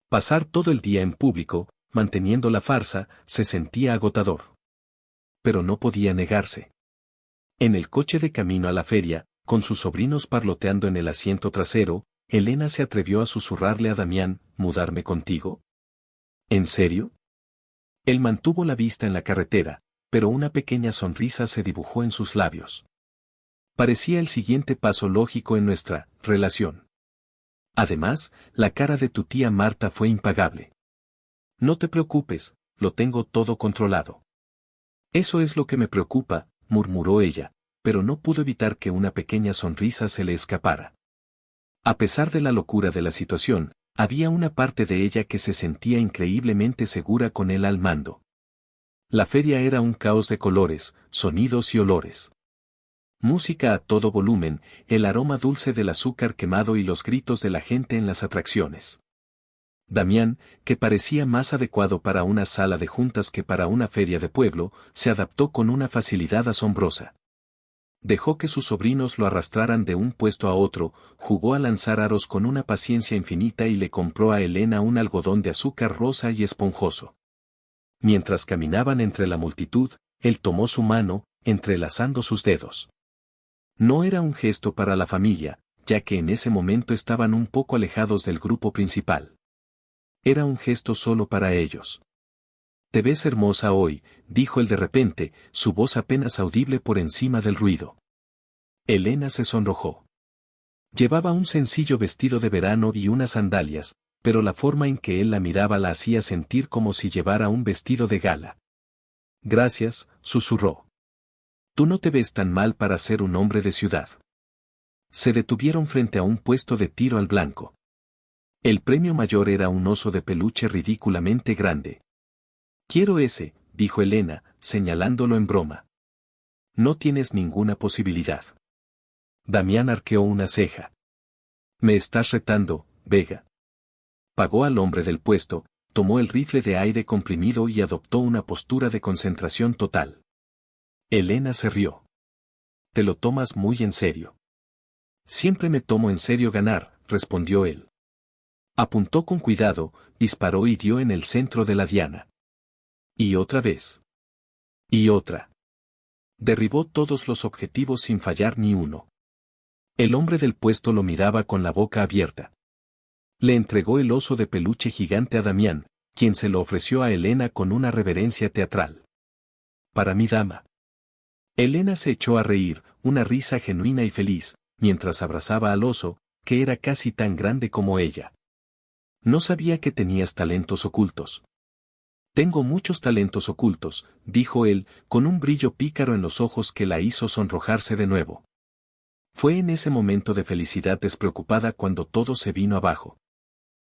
Pasar todo el día en público, manteniendo la farsa, se sentía agotador. Pero no podía negarse. En el coche de camino a la feria, con sus sobrinos parloteando en el asiento trasero, Elena se atrevió a susurrarle a Damián, ¿mudarme contigo? ¿En serio? Él mantuvo la vista en la carretera, pero una pequeña sonrisa se dibujó en sus labios. Parecía el siguiente paso lógico en nuestra relación. Además, la cara de tu tía Marta fue impagable. No te preocupes, lo tengo todo controlado. Eso es lo que me preocupa, murmuró ella, pero no pudo evitar que una pequeña sonrisa se le escapara. A pesar de la locura de la situación, había una parte de ella que se sentía increíblemente segura con él al mando. La feria era un caos de colores, sonidos y olores. Música a todo volumen, el aroma dulce del azúcar quemado y los gritos de la gente en las atracciones. Damián, que parecía más adecuado para una sala de juntas que para una feria de pueblo, se adaptó con una facilidad asombrosa. Dejó que sus sobrinos lo arrastraran de un puesto a otro, jugó a lanzar aros con una paciencia infinita y le compró a Elena un algodón de azúcar rosa y esponjoso. Mientras caminaban entre la multitud, él tomó su mano, entrelazando sus dedos. No era un gesto para la familia, ya que en ese momento estaban un poco alejados del grupo principal. Era un gesto solo para ellos. Te ves hermosa hoy, dijo él de repente, su voz apenas audible por encima del ruido. Elena se sonrojó. Llevaba un sencillo vestido de verano y unas sandalias, pero la forma en que él la miraba la hacía sentir como si llevara un vestido de gala. Gracias, susurró. Tú no te ves tan mal para ser un hombre de ciudad. Se detuvieron frente a un puesto de tiro al blanco. El premio mayor era un oso de peluche ridículamente grande. Quiero ese, dijo Elena, señalándolo en broma. No tienes ninguna posibilidad. Damián arqueó una ceja. Me estás retando, Vega. Pagó al hombre del puesto, tomó el rifle de aire comprimido y adoptó una postura de concentración total. Elena se rió. Te lo tomas muy en serio. Siempre me tomo en serio ganar, respondió él. Apuntó con cuidado, disparó y dio en el centro de la diana. Y otra vez. Y otra. Derribó todos los objetivos sin fallar ni uno. El hombre del puesto lo miraba con la boca abierta. Le entregó el oso de peluche gigante a Damián, quien se lo ofreció a Elena con una reverencia teatral. Para mi dama. Elena se echó a reír, una risa genuina y feliz, mientras abrazaba al oso, que era casi tan grande como ella. No sabía que tenías talentos ocultos. Tengo muchos talentos ocultos, dijo él, con un brillo pícaro en los ojos que la hizo sonrojarse de nuevo. Fue en ese momento de felicidad despreocupada cuando todo se vino abajo.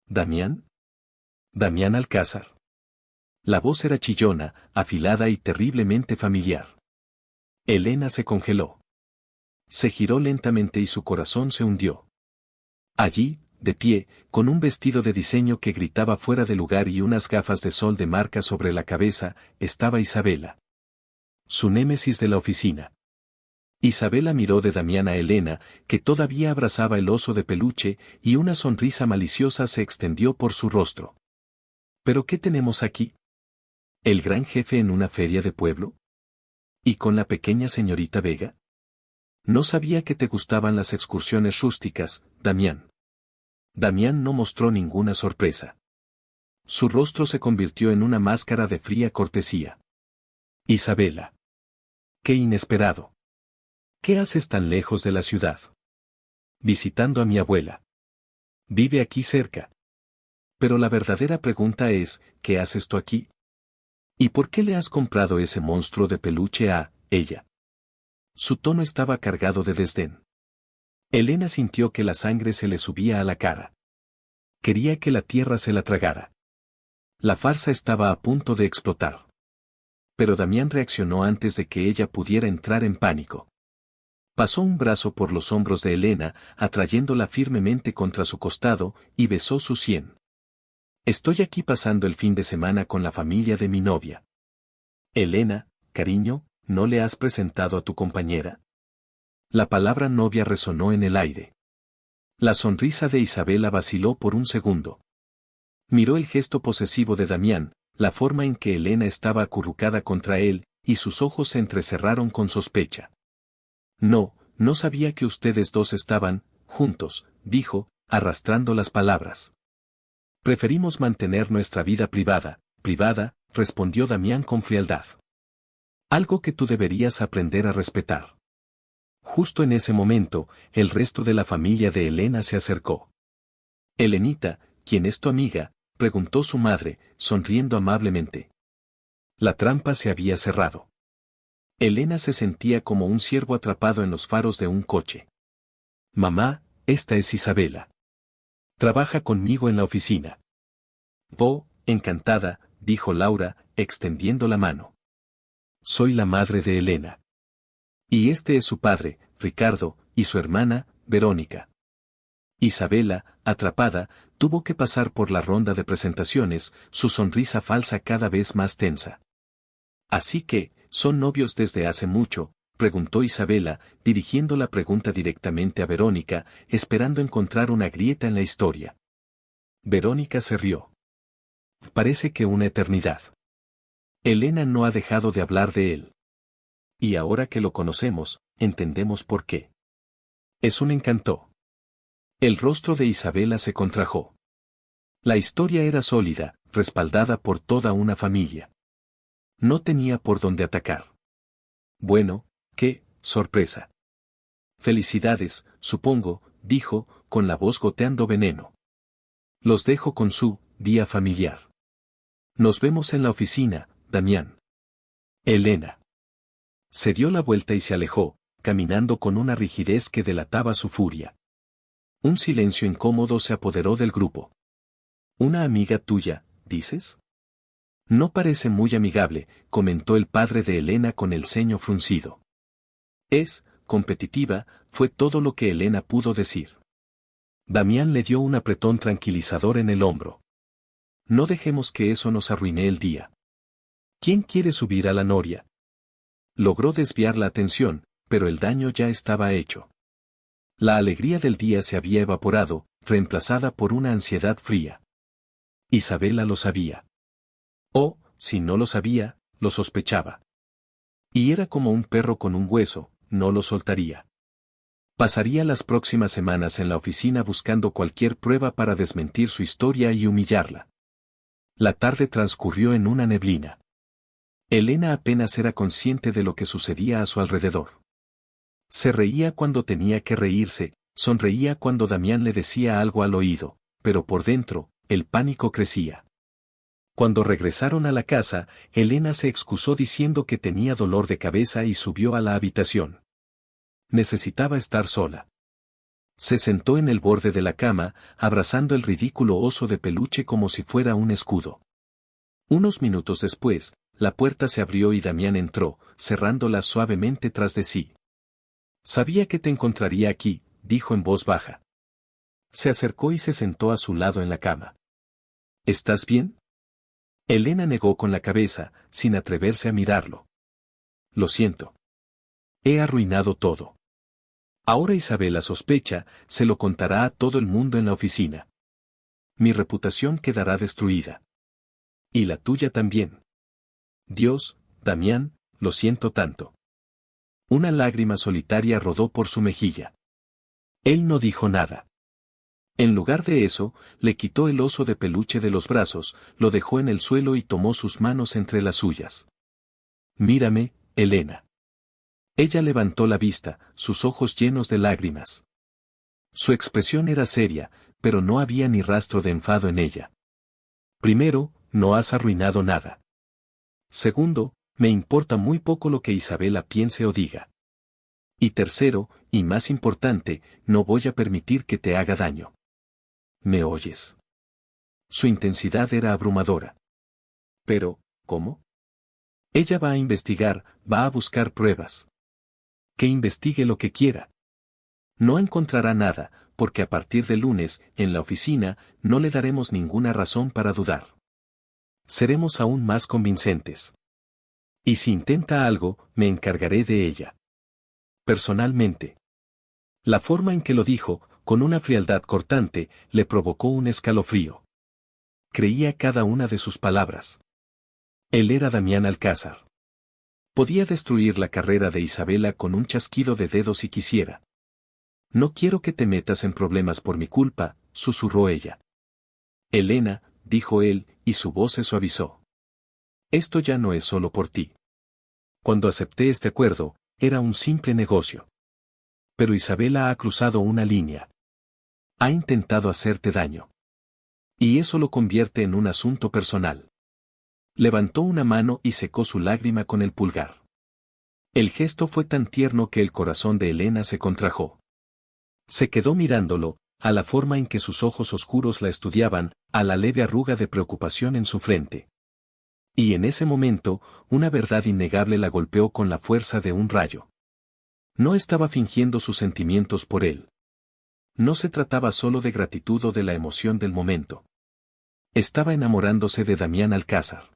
¿Damián? Damián Alcázar. La voz era chillona, afilada y terriblemente familiar. Elena se congeló. Se giró lentamente y su corazón se hundió. Allí, de pie, con un vestido de diseño que gritaba fuera de lugar y unas gafas de sol de marca sobre la cabeza, estaba Isabela. Su némesis de la oficina. Isabela miró de Damián a Elena, que todavía abrazaba el oso de peluche, y una sonrisa maliciosa se extendió por su rostro. ¿Pero qué tenemos aquí? ¿El gran jefe en una feria de pueblo? ¿Y con la pequeña señorita Vega? No sabía que te gustaban las excursiones rústicas, Damián. Damián no mostró ninguna sorpresa. Su rostro se convirtió en una máscara de fría cortesía. Isabela. ¡Qué inesperado! ¿Qué haces tan lejos de la ciudad? Visitando a mi abuela. Vive aquí cerca. Pero la verdadera pregunta es, ¿qué haces tú aquí? ¿Y por qué le has comprado ese monstruo de peluche a ella? Su tono estaba cargado de desdén. Elena sintió que la sangre se le subía a la cara. Quería que la tierra se la tragara. La farsa estaba a punto de explotar. Pero Damián reaccionó antes de que ella pudiera entrar en pánico. Pasó un brazo por los hombros de Elena, atrayéndola firmemente contra su costado, y besó su sien. Estoy aquí pasando el fin de semana con la familia de mi novia. Elena, cariño, ¿no le has presentado a tu compañera? La palabra novia resonó en el aire. La sonrisa de Isabela vaciló por un segundo. Miró el gesto posesivo de Damián, la forma en que Elena estaba acurrucada contra él, y sus ojos se entrecerraron con sospecha. No, no sabía que ustedes dos estaban juntos, dijo, arrastrando las palabras. Preferimos mantener nuestra vida privada, respondió Damián con frialdad. Algo que tú deberías aprender a respetar. Justo en ese momento, el resto de la familia de Elena se acercó. Elenita, ¿quién es tu amiga?, preguntó su madre, sonriendo amablemente. La trampa se había cerrado. Elena se sentía como un ciervo atrapado en los faros de un coche. Mamá, esta es Isabela. Trabaja conmigo en la oficina. Oh, encantada, dijo Laura, extendiendo la mano. Soy la madre de Elena. Y este es su padre, Ricardo, y su hermana, Verónica. Isabela, atrapada, tuvo que pasar por la ronda de presentaciones, su sonrisa falsa cada vez más tensa. Así que, ¿son novios desde hace mucho?, preguntó Isabela, dirigiendo la pregunta directamente a Verónica, esperando encontrar una grieta en la historia. Verónica se rió. Parece que una eternidad. Elena no ha dejado de hablar de él. Y ahora que lo conocemos, entendemos por qué. Es un encanto. El rostro de Isabela se contrajo. La historia era sólida, respaldada por toda una familia. No tenía por dónde atacar. Bueno, qué sorpresa. Felicidades, supongo, dijo, con la voz goteando veneno. Los dejo con su día familiar. Nos vemos en la oficina, Damián. Elena. Se dio la vuelta y se alejó, caminando con una rigidez que delataba su furia. Un silencio incómodo se apoderó del grupo. ¿Una amiga tuya, dices? No parece muy amigable, comentó el padre de Elena con el ceño fruncido. Es competitiva, fue todo lo que Elena pudo decir. Damián le dio un apretón tranquilizador en el hombro. No dejemos que eso nos arruine el día. ¿Quién quiere subir a la noria? Logró desviar la atención, pero el daño ya estaba hecho. La alegría del día se había evaporado, reemplazada por una ansiedad fría. Isabela lo sabía. O, si no lo sabía, lo sospechaba. Y era como un perro con un hueso, no lo soltaría. Pasaría las próximas semanas en la oficina buscando cualquier prueba para desmentir su historia y humillarla. La tarde transcurrió en una neblina. Elena apenas era consciente de lo que sucedía a su alrededor. Se reía cuando tenía que reírse, sonreía cuando Damián le decía algo al oído, pero por dentro, el pánico crecía. Cuando regresaron a la casa, Elena se excusó diciendo que tenía dolor de cabeza y subió a la habitación. Necesitaba estar sola. Se sentó en el borde de la cama, abrazando el ridículo oso de peluche como si fuera un escudo. Unos minutos después, la puerta se abrió y Damián entró, cerrándola suavemente tras de sí. Sabía que te encontraría aquí, dijo en voz baja. Se acercó y se sentó a su lado en la cama. ¿Estás bien? Elena negó con la cabeza, sin atreverse a mirarlo. Lo siento. He arruinado todo. Ahora Isabela sospecha, se lo contará a todo el mundo en la oficina. Mi reputación quedará destruida. Y la tuya también. Dios, Damián, lo siento tanto. Una lágrima solitaria rodó por su mejilla. Él no dijo nada. En lugar de eso, le quitó el oso de peluche de los brazos, lo dejó en el suelo y tomó sus manos entre las suyas. Mírame, Elena. Ella levantó la vista, sus ojos llenos de lágrimas. Su expresión era seria, pero no había ni rastro de enfado en ella. Primero, no has arruinado nada. Segundo, me importa muy poco lo que Isabela piense o diga. Y tercero, y más importante, no voy a permitir que te haga daño. ¿Me oyes? Su intensidad era abrumadora. Pero, ¿cómo? Ella va a investigar, va a buscar pruebas. Que investigue lo que quiera. No encontrará nada, porque a partir del lunes, en la oficina, no le daremos ninguna razón para dudar. Seremos aún más convincentes. Y si intenta algo, me encargaré de ella. Personalmente. La forma en que lo dijo, con una frialdad cortante, le provocó un escalofrío. Creía cada una de sus palabras. Él era Damián Alcázar. Podía destruir la carrera de Isabela con un chasquido de dedos si quisiera. No quiero que te metas en problemas por mi culpa, susurró ella. Elena, dijo él, y su voz se suavizó. Esto ya no es solo por ti. Cuando acepté este acuerdo, era un simple negocio. Pero Isabela ha cruzado una línea. Ha intentado hacerte daño. Y eso lo convierte en un asunto personal. Levantó una mano y secó su lágrima con el pulgar. El gesto fue tan tierno que el corazón de Elena se contrajo. Se quedó mirándolo, a la forma en que sus ojos oscuros la estudiaban, a la leve arruga de preocupación en su frente. Y en ese momento, una verdad innegable la golpeó con la fuerza de un rayo. No estaba fingiendo sus sentimientos por él. No se trataba solo de gratitud o de la emoción del momento. Estaba enamorándose de Damián Alcázar.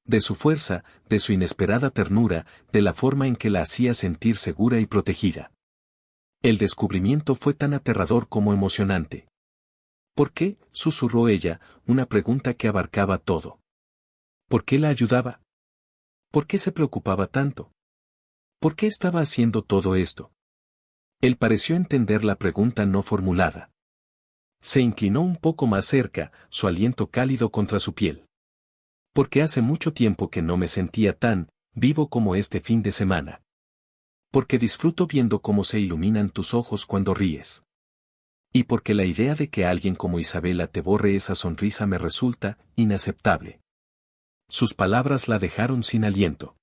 De su fuerza, de su inesperada ternura, de la forma en que la hacía sentir segura y protegida. El descubrimiento fue tan aterrador como emocionante. ¿Por qué?, susurró ella, una pregunta que abarcaba todo. ¿Por qué la ayudaba? ¿Por qué se preocupaba tanto? ¿Por qué estaba haciendo todo esto? Él pareció entender la pregunta no formulada. Se inclinó un poco más cerca, su aliento cálido contra su piel. Porque hace mucho tiempo que no me sentía tan vivo como este fin de semana. Porque disfruto viendo cómo se iluminan tus ojos cuando ríes. Y porque la idea de que alguien como Isabela te borre esa sonrisa me resulta inaceptable. Sus palabras la dejaron sin aliento.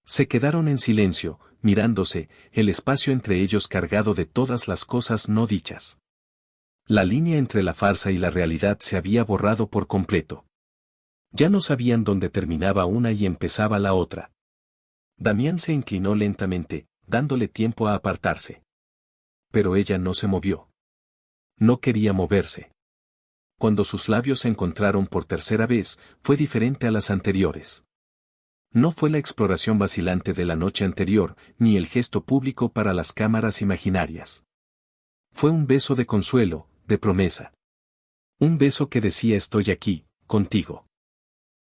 Se quedaron en silencio, mirándose, el espacio entre ellos cargado de todas las cosas no dichas. La línea entre la farsa y la realidad se había borrado por completo. Ya no sabían dónde terminaba una y empezaba la otra. Damián se inclinó lentamente, dándole tiempo a apartarse. Pero ella no se movió. No quería moverse. Cuando sus labios se encontraron por tercera vez, fue diferente a las anteriores. No fue la exploración vacilante de la noche anterior, ni el gesto público para las cámaras imaginarias. Fue un beso de consuelo, de promesa. Un beso que decía estoy aquí, contigo.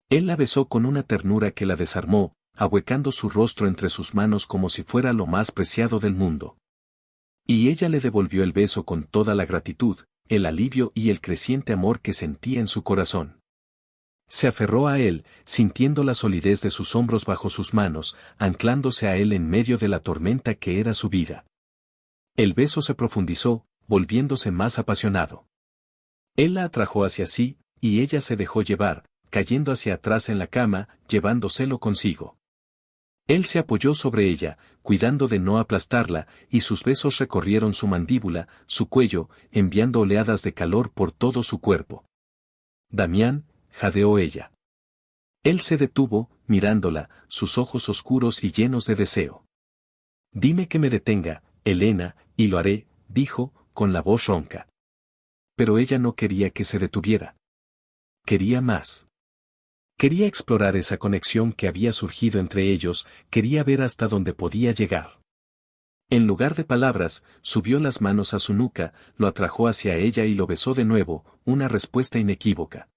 Él la besó con una ternura que la desarmó, ahuecando su rostro entre sus manos como si fuera lo más preciado del mundo. Y ella le devolvió el beso con toda la gratitud, el alivio y el creciente amor que sentía en su corazón. Se aferró a él, sintiendo la solidez de sus hombros bajo sus manos, anclándose a él en medio de la tormenta que era su vida. El beso se profundizó, volviéndose más apasionado. Él la atrajo hacia sí, y ella se dejó llevar, cayendo hacia atrás en la cama, llevándoselo consigo. Él se apoyó sobre ella, cuidando de no aplastarla, y sus besos recorrieron su mandíbula, su cuello, enviando oleadas de calor por todo su cuerpo. Damián, jadeó ella. Él se detuvo, mirándola, sus ojos oscuros y llenos de deseo. Dime que me detenga, Elena, y lo haré, dijo, con la voz ronca. Pero ella no quería que se detuviera. Quería más. Quería explorar esa conexión que había surgido entre ellos, quería ver hasta dónde podía llegar. En lugar de palabras, subió las manos a su nuca, lo atrajo hacia ella y lo besó de nuevo, una respuesta inequívoca.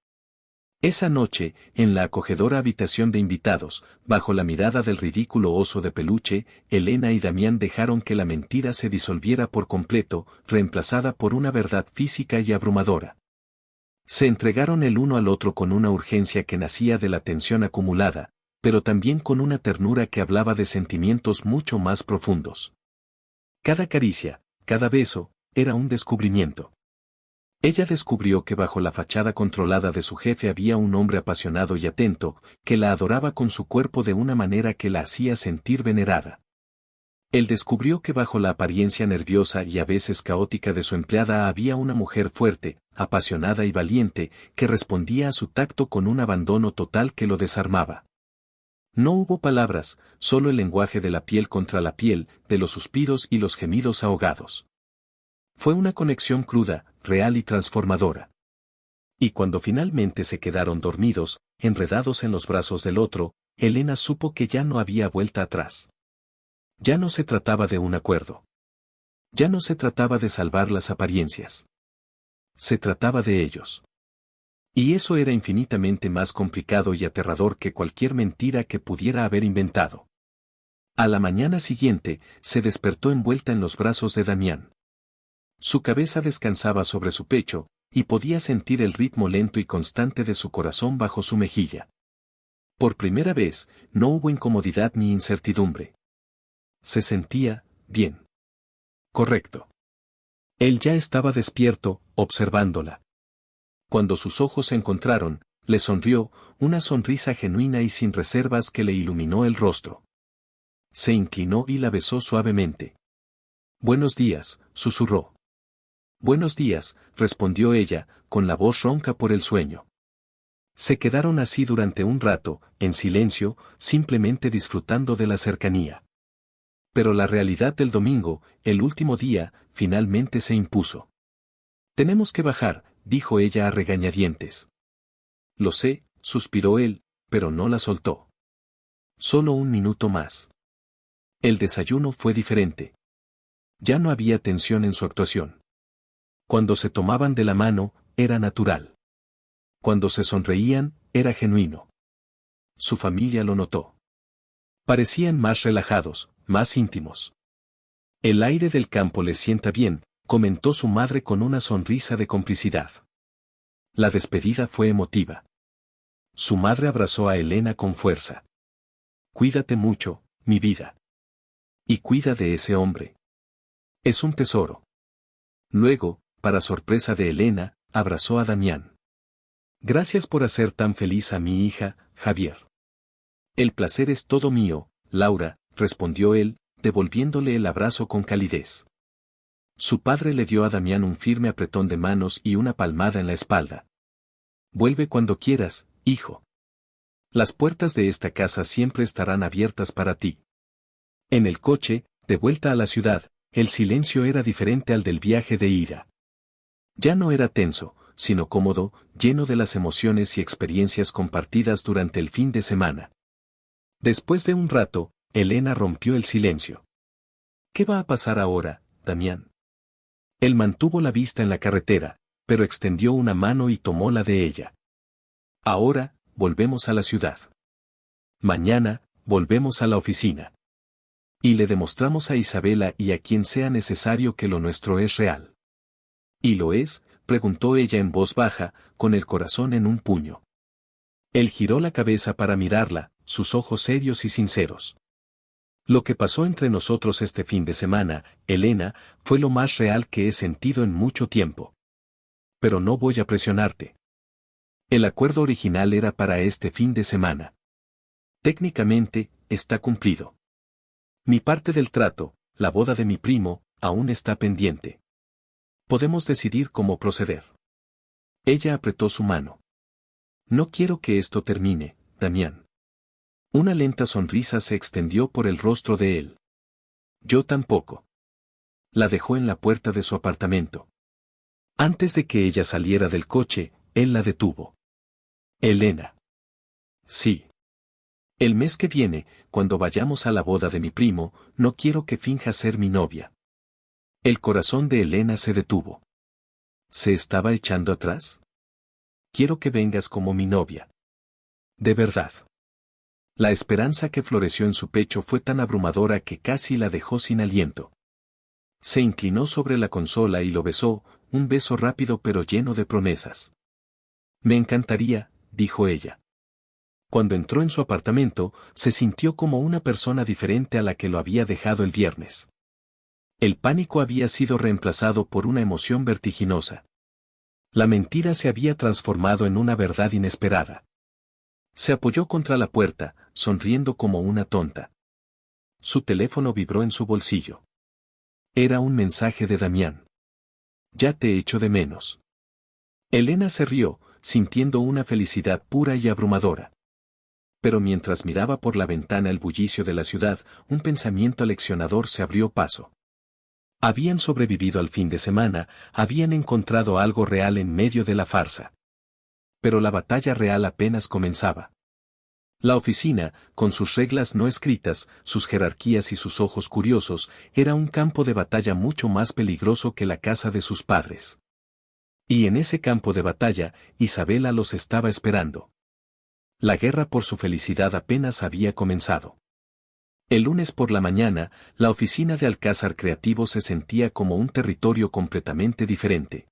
Esa noche, en la acogedora habitación de invitados, bajo la mirada del ridículo oso de peluche, Elena y Damián dejaron que la mentira se disolviera por completo, reemplazada por una verdad física y abrumadora. Se entregaron el uno al otro con una urgencia que nacía de la tensión acumulada, pero también con una ternura que hablaba de sentimientos mucho más profundos. Cada caricia, cada beso, era un descubrimiento. Ella descubrió que bajo la fachada controlada de su jefe había un hombre apasionado y atento, que la adoraba con su cuerpo de una manera que la hacía sentir venerada. Él descubrió que bajo la apariencia nerviosa y a veces caótica de su empleada había una mujer fuerte, apasionada y valiente, que respondía a su tacto con un abandono total que lo desarmaba. No hubo palabras, solo el lenguaje de la piel contra la piel, de los suspiros y los gemidos ahogados. Fue una conexión cruda, real y transformadora. Y cuando finalmente se quedaron dormidos, enredados en los brazos del otro, Elena supo que ya no había vuelta atrás. Ya no se trataba de un acuerdo. Ya no se trataba de salvar las apariencias. Se trataba de ellos. Y eso era infinitamente más complicado y aterrador que cualquier mentira que pudiera haber inventado. A la mañana siguiente, se despertó envuelta en los brazos de Damián. Su cabeza descansaba sobre su pecho, y podía sentir el ritmo lento y constante de su corazón bajo su mejilla. Por primera vez, no hubo incomodidad ni incertidumbre. Se sentía bien. Correcto. Él ya estaba despierto, observándola. Cuando sus ojos se encontraron, le sonrió, una sonrisa genuina y sin reservas que le iluminó el rostro. Se inclinó y la besó suavemente. «Buenos días», susurró. «Buenos días», respondió ella, con la voz ronca por el sueño. Se quedaron así durante un rato, en silencio, simplemente disfrutando de la cercanía. Pero la realidad del domingo, el último día, finalmente se impuso. «Tenemos que bajar», dijo ella a regañadientes. «Lo sé», suspiró él, pero no la soltó. «Solo un minuto más». El desayuno fue diferente. Ya no había tensión en su actuación. Cuando se tomaban de la mano, era natural. Cuando se sonreían, era genuino. Su familia lo notó. Parecían más relajados, más íntimos. «El aire del campo les sienta bien», comentó su madre con una sonrisa de complicidad. La despedida fue emotiva. Su madre abrazó a Elena con fuerza. «Cuídate mucho, mi vida. Y cuida de ese hombre. Es un tesoro». Luego, para sorpresa de Elena, abrazó a Damián. «Gracias por hacer tan feliz a mi hija, Javier». «El placer es todo mío, Laura», respondió él, devolviéndole el abrazo con calidez. Su padre le dio a Damián un firme apretón de manos y una palmada en la espalda. «Vuelve cuando quieras, hijo. Las puertas de esta casa siempre estarán abiertas para ti». En el coche, de vuelta a la ciudad, el silencio era diferente al del viaje de ida. Ya no era tenso, sino cómodo, lleno de las emociones y experiencias compartidas durante el fin de semana. Después de un rato, Elena rompió el silencio. «¿Qué va a pasar ahora, Damián?» Él mantuvo la vista en la carretera, pero extendió una mano y tomó la de ella. «Ahora, volvemos a la ciudad. Mañana, volvemos a la oficina. Y le demostramos a Isabela y a quien sea necesario que lo nuestro es real». «¿Y lo es?», preguntó ella en voz baja, con el corazón en un puño. Él giró la cabeza para mirarla, sus ojos serios y sinceros. «Lo que pasó entre nosotros este fin de semana, Elena, fue lo más real que he sentido en mucho tiempo. Pero no voy a presionarte. El acuerdo original era para este fin de semana. Técnicamente, está cumplido. Mi parte del trato, la boda de mi primo, aún está pendiente. Podemos decidir cómo proceder». Ella apretó su mano. «No quiero que esto termine, Damián». Una lenta sonrisa se extendió por el rostro de él. «Yo tampoco». La dejó en la puerta de su apartamento. Antes de que ella saliera del coche, él la detuvo. «Elena». «Sí. El mes que viene, cuando vayamos a la boda de mi primo, no quiero que finjas ser mi novia». El corazón de Elena se detuvo. ¿Se estaba echando atrás? Quiero que vengas como mi novia. De verdad. La esperanza que floreció en su pecho fue tan abrumadora que casi la dejó sin aliento. Se inclinó sobre la consola y lo besó, un beso rápido pero lleno de promesas. Me encantaría, dijo ella. Cuando entró en su apartamento, se sintió como una persona diferente a la que lo había dejado el viernes. El pánico había sido reemplazado por una emoción vertiginosa. La mentira se había transformado en una verdad inesperada. Se apoyó contra la puerta, sonriendo como una tonta. Su teléfono vibró en su bolsillo. Era un mensaje de Damián. Ya te echo de menos. Elena se rió, sintiendo una felicidad pura y abrumadora. Pero mientras miraba por la ventana el bullicio de la ciudad, un pensamiento aleccionador se abrió paso. Habían sobrevivido al fin de semana, habían encontrado algo real en medio de la farsa. Pero la batalla real apenas comenzaba. La oficina, con sus reglas no escritas, sus jerarquías y sus ojos curiosos, era un campo de batalla mucho más peligroso que la casa de sus padres. Y en ese campo de batalla, Isabela los estaba esperando. La guerra por su felicidad apenas había comenzado. El lunes por la mañana, la oficina de Alcázar Creativo se sentía como un territorio completamente diferente.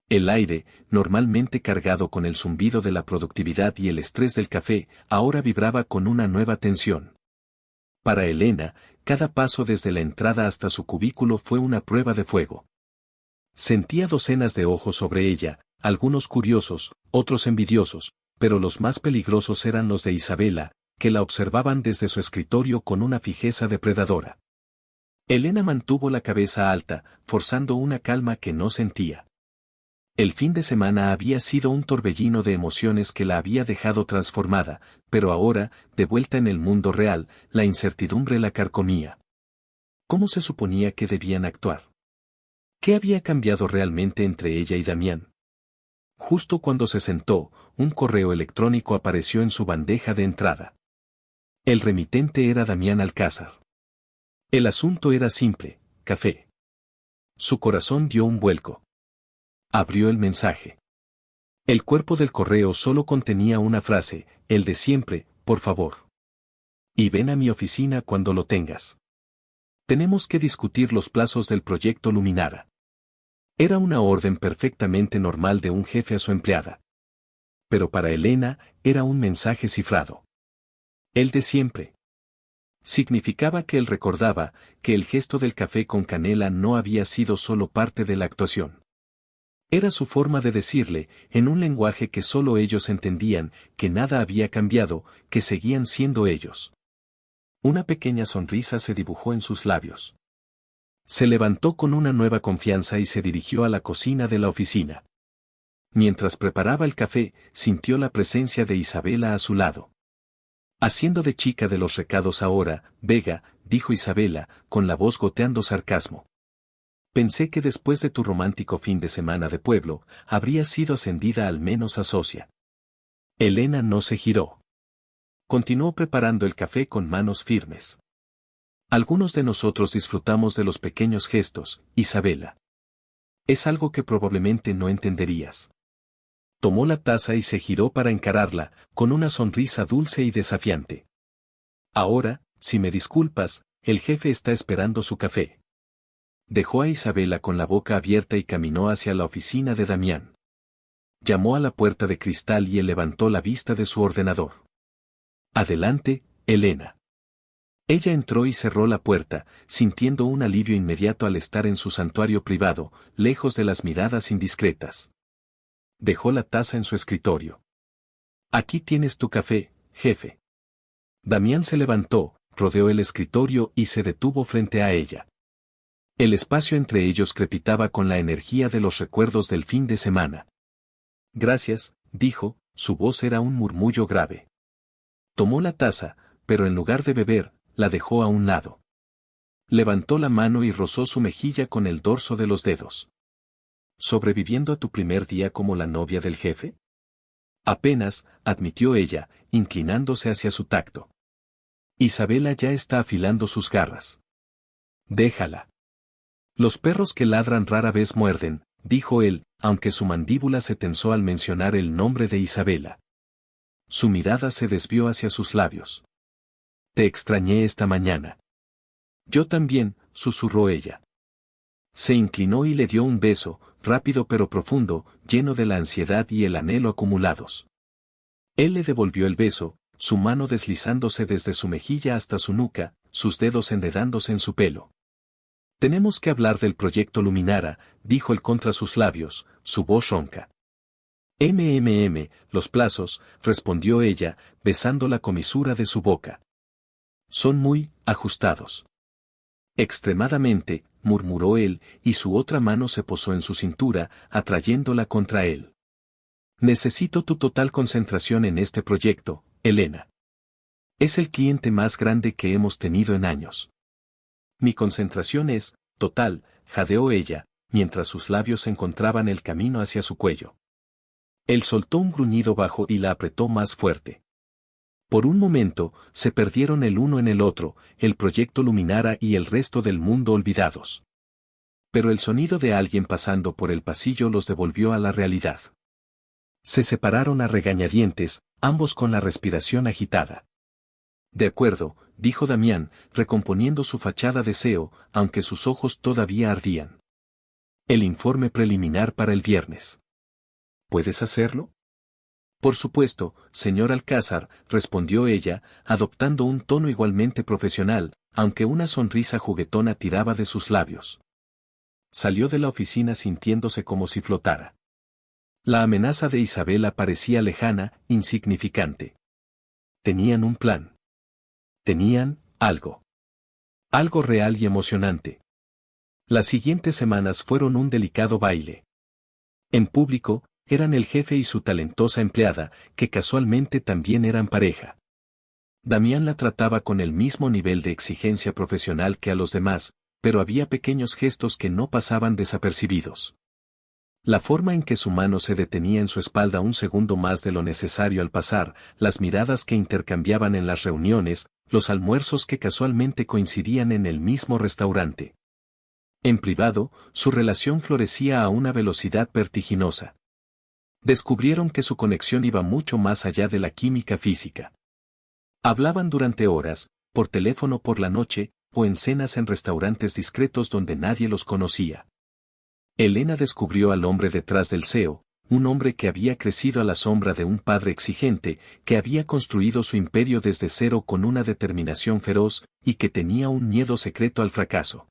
El aire, normalmente cargado con el zumbido de la productividad y el estrés del café, ahora vibraba con una nueva tensión. Para Elena, cada paso desde la entrada hasta su cubículo fue una prueba de fuego. Sentía docenas de ojos sobre ella, algunos curiosos, otros envidiosos, pero los más peligrosos eran los de Isabela, que la observaban desde su escritorio con una fijeza depredadora. Elena mantuvo la cabeza alta, forzando una calma que no sentía. El fin de semana había sido un torbellino de emociones que la había dejado transformada, pero ahora, de vuelta en el mundo real, la incertidumbre la carcomía. ¿Cómo se suponía que debían actuar? ¿Qué había cambiado realmente entre ella y Damián? Justo cuando se sentó, un correo electrónico apareció en su bandeja de entrada. El remitente era Damián Alcázar. El asunto era simple: café. Su corazón dio un vuelco. Abrió el mensaje. El cuerpo del correo solo contenía una frase: el de siempre, por favor. Y ven a mi oficina cuando lo tengas. Tenemos que discutir los plazos del proyecto Luminara. Era una orden perfectamente normal de un jefe a su empleada. Pero para Elena, era un mensaje cifrado. El de siempre. Significaba que él recordaba que el gesto del café con canela no había sido solo parte de la actuación. Era su forma de decirle, en un lenguaje que solo ellos entendían, que nada había cambiado, que seguían siendo ellos. Una pequeña sonrisa se dibujó en sus labios. Se levantó con una nueva confianza y se dirigió a la cocina de la oficina. Mientras preparaba el café, sintió la presencia de Isabela a su lado. Haciendo de chica de los recados ahora, Vega, dijo Isabela, con la voz goteando sarcasmo. Pensé que después de tu romántico fin de semana de pueblo, habrías sido ascendida al menos a socia. Elena no se giró. Continuó preparando el café con manos firmes. Algunos de nosotros disfrutamos de los pequeños gestos, Isabela. Es algo que probablemente no entenderías. Tomó la taza y se giró para encararla, con una sonrisa dulce y desafiante. Ahora, si me disculpas, el jefe está esperando su café. Dejó a Isabela con la boca abierta y caminó hacia la oficina de Damián. Llamó a la puerta de cristal y él levantó la vista de su ordenador. Adelante, Elena. Ella entró y cerró la puerta, sintiendo un alivio inmediato al estar en su santuario privado, lejos de las miradas indiscretas. Dejó la taza en su escritorio. Aquí tienes tu café, jefe. Damián se levantó, rodeó el escritorio y se detuvo frente a ella. El espacio entre ellos crepitaba con la energía de los recuerdos del fin de semana. Gracias, dijo, su voz era un murmullo grave. Tomó la taza, pero en lugar de beber, la dejó a un lado. Levantó la mano y rozó su mejilla con el dorso de los dedos. ¿Sobreviviendo a tu primer día como la novia del jefe? Apenas, admitió ella, inclinándose hacia su tacto. Isabela ya está afilando sus garras. Déjala. Los perros que ladran rara vez muerden, dijo él, aunque su mandíbula se tensó al mencionar el nombre de Isabela. Su mirada se desvió hacia sus labios. Te extrañé esta mañana. Yo también, susurró ella. Se inclinó y le dio un beso, rápido pero profundo, lleno de la ansiedad y el anhelo acumulados. Él le devolvió el beso, su mano deslizándose desde su mejilla hasta su nuca, sus dedos enredándose en su pelo. Tenemos que hablar del proyecto Luminara, dijo él contra sus labios, su voz ronca. Los plazos, respondió ella, besando la comisura de su boca. Son muy ajustados. Extremadamente, murmuró él, y su otra mano se posó en su cintura, atrayéndola contra él. Necesito tu total concentración en este proyecto, Elena. Es el cliente más grande que hemos tenido en años. Mi concentración es total, jadeó ella, mientras sus labios encontraban el camino hacia su cuello. Él soltó un gruñido bajo y la apretó más fuerte. Por un momento, se perdieron el uno en el otro, el proyecto Luminara y el resto del mundo olvidados. Pero el sonido de alguien pasando por el pasillo los devolvió a la realidad. Se separaron a regañadientes, ambos con la respiración agitada. De acuerdo, dijo Damián, recomponiendo su fachada de deseo, aunque sus ojos todavía ardían. El informe preliminar para el viernes. ¿Puedes hacerlo? Por supuesto, señor Alcázar, respondió ella, adoptando un tono igualmente profesional, aunque una sonrisa juguetona tiraba de sus labios. Salió de la oficina sintiéndose como si flotara. La amenaza de Isabela parecía lejana, insignificante. Tenían un plan. Tenían algo. Algo real y emocionante. Las siguientes semanas fueron un delicado baile. En público, eran el jefe y su talentosa empleada, que casualmente también eran pareja. Damián la trataba con el mismo nivel de exigencia profesional que a los demás, pero había pequeños gestos que no pasaban desapercibidos. La forma en que su mano se detenía en su espalda un segundo más de lo necesario al pasar, las miradas que intercambiaban en las reuniones, los almuerzos que casualmente coincidían en el mismo restaurante. En privado, su relación florecía a una velocidad vertiginosa. Descubrieron que su conexión iba mucho más allá de la química física. Hablaban durante horas, por teléfono por la noche, o en cenas en restaurantes discretos donde nadie los conocía. Elena descubrió al hombre detrás del CEO, un hombre que había crecido a la sombra de un padre exigente, que había construido su imperio desde cero con una determinación feroz, y que tenía un miedo secreto al fracaso.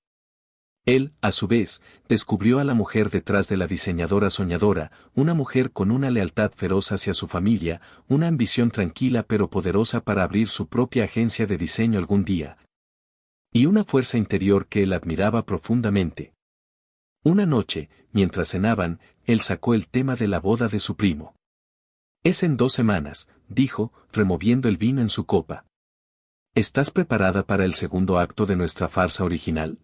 Él, a su vez, descubrió a la mujer detrás de la diseñadora soñadora, una mujer con una lealtad feroz hacia su familia, una ambición tranquila pero poderosa para abrir su propia agencia de diseño algún día. Y una fuerza interior que él admiraba profundamente. Una noche, mientras cenaban, él sacó el tema de la boda de su primo. Es en 2 semanas, dijo, removiendo el vino en su copa. ¿Estás preparada para el segundo acto de nuestra farsa original?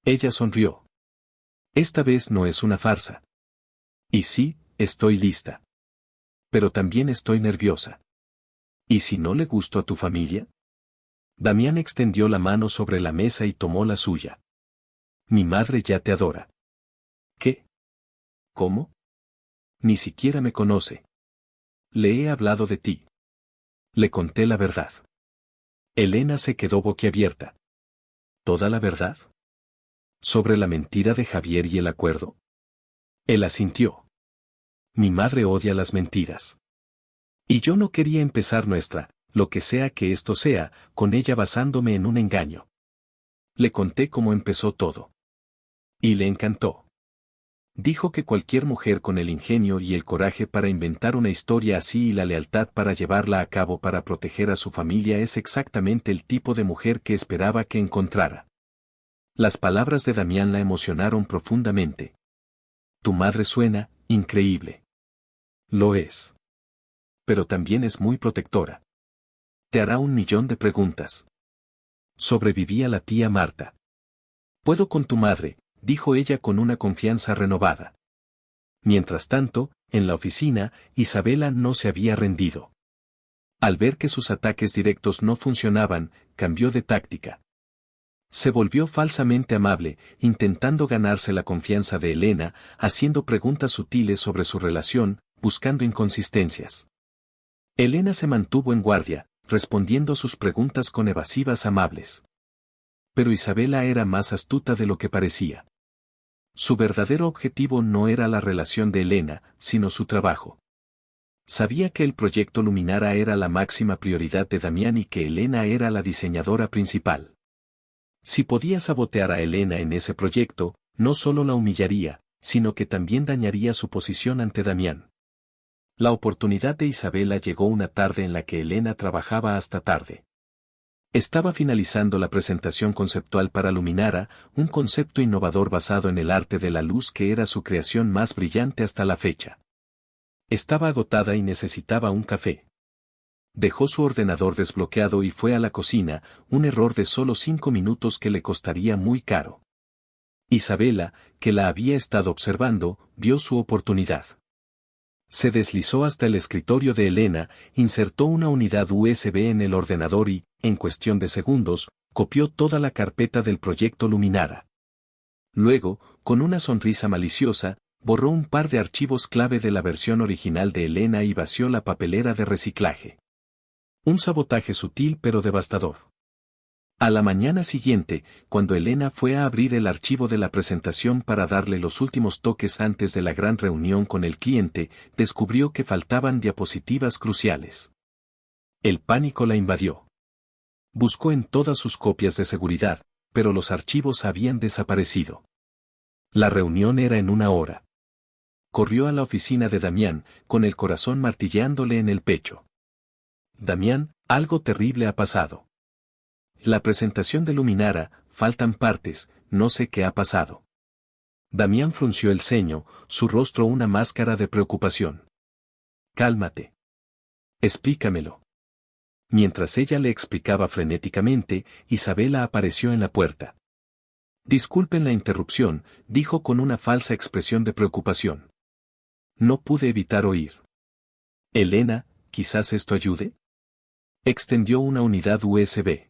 Ella sonrió. Esta vez no es una farsa. Y sí, estoy lista. Pero también estoy nerviosa. ¿Y si no le gusto a tu familia? Damián extendió la mano sobre la mesa y tomó la suya. Mi madre ya te adora. ¿Qué? ¿Cómo? Ni siquiera me conoce. Le he hablado de ti. Le conté la verdad. Elena se quedó boquiabierta. ¿Toda la verdad? ¿Sobre la mentira de Javier y el acuerdo? Él asintió. Mi madre odia las mentiras. Y yo no quería empezar nuestra, lo que sea que esto sea, con ella basándome en un engaño. Le conté cómo empezó todo. Y le encantó. Dijo que cualquier mujer con el ingenio y el coraje para inventar una historia así y la lealtad para llevarla a cabo para proteger a su familia es exactamente el tipo de mujer que esperaba que encontrara. Las palabras de Damián la emocionaron profundamente. Tu madre suena increíble. Lo es. Pero también es muy protectora. Te hará 1.000.000 de preguntas. Sobrevivía la tía Marta. Puedo con tu madre, dijo ella con una confianza renovada. Mientras tanto, en la oficina, Isabela no se había rendido. Al ver que sus ataques directos no funcionaban, cambió de táctica. Se volvió falsamente amable, intentando ganarse la confianza de Elena, haciendo preguntas sutiles sobre su relación, buscando inconsistencias. Elena se mantuvo en guardia, respondiendo sus preguntas con evasivas amables. Pero Isabela era más astuta de lo que parecía. Su verdadero objetivo no era la relación de Elena, sino su trabajo. Sabía que el proyecto Luminara era la máxima prioridad de Damián y que Elena era la diseñadora principal. Si podía sabotear a Elena en ese proyecto, no solo la humillaría, sino que también dañaría su posición ante Damián. La oportunidad de Isabela llegó una tarde en la que Elena trabajaba hasta tarde. Estaba finalizando la presentación conceptual para Luminara, un concepto innovador basado en el arte de la luz que era su creación más brillante hasta la fecha. Estaba agotada y necesitaba un café. Dejó su ordenador desbloqueado y fue a la cocina, un error de solo 5 minutos que le costaría muy caro. Isabela, que la había estado observando, vio su oportunidad. Se deslizó hasta el escritorio de Elena, insertó una unidad USB en el ordenador y, en cuestión de segundos, copió toda la carpeta del proyecto Luminara. Luego, con una sonrisa maliciosa, borró un par de archivos clave de la versión original de Elena y vació la papelera de reciclaje. Un sabotaje sutil pero devastador. A la mañana siguiente, cuando Elena fue a abrir el archivo de la presentación para darle los últimos toques antes de la gran reunión con el cliente, descubrió que faltaban diapositivas cruciales. El pánico la invadió. Buscó en todas sus copias de seguridad, pero los archivos habían desaparecido. La reunión era en 1 hora. Corrió a la oficina de Damián, con el corazón martilleándole en el pecho. Damián, algo terrible ha pasado. La presentación de Luminara, faltan partes, no sé qué ha pasado. Damián frunció el ceño, su rostro una máscara de preocupación. Cálmate. Explícamelo. Mientras ella le explicaba frenéticamente, Isabela apareció en la puerta. Disculpen la interrupción, dijo con una falsa expresión de preocupación. No pude evitar oír. Elena, ¿quizás esto ayude? Extendió una unidad USB.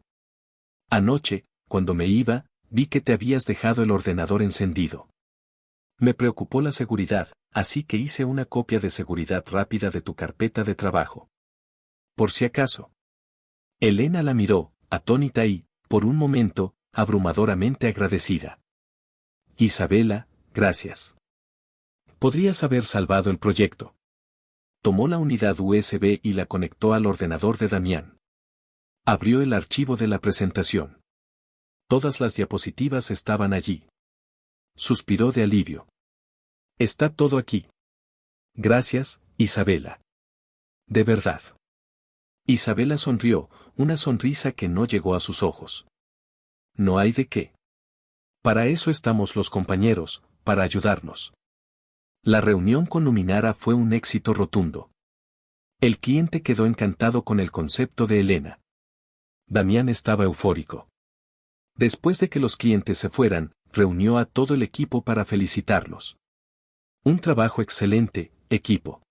Anoche, cuando me iba, vi que te habías dejado el ordenador encendido. Me preocupó la seguridad, así que hice una copia de seguridad rápida de tu carpeta de trabajo. Por si acaso. Elena la miró, atónita y, por un momento, abrumadoramente agradecida. Isabela, gracias. Podrías haber salvado el proyecto. Tomó la unidad USB y la conectó al ordenador de Damián. Abrió el archivo de la presentación. Todas las diapositivas estaban allí. Suspiró de alivio. Está todo aquí. Gracias, Isabela. De verdad. Isabela sonrió, una sonrisa que no llegó a sus ojos. No hay de qué. Para eso estamos los compañeros, para ayudarnos. La reunión con Luminara fue un éxito rotundo. El cliente quedó encantado con el concepto de Elena. Damián estaba eufórico. Después de que los clientes se fueran, reunió a todo el equipo para felicitarlos. Un trabajo excelente, equipo.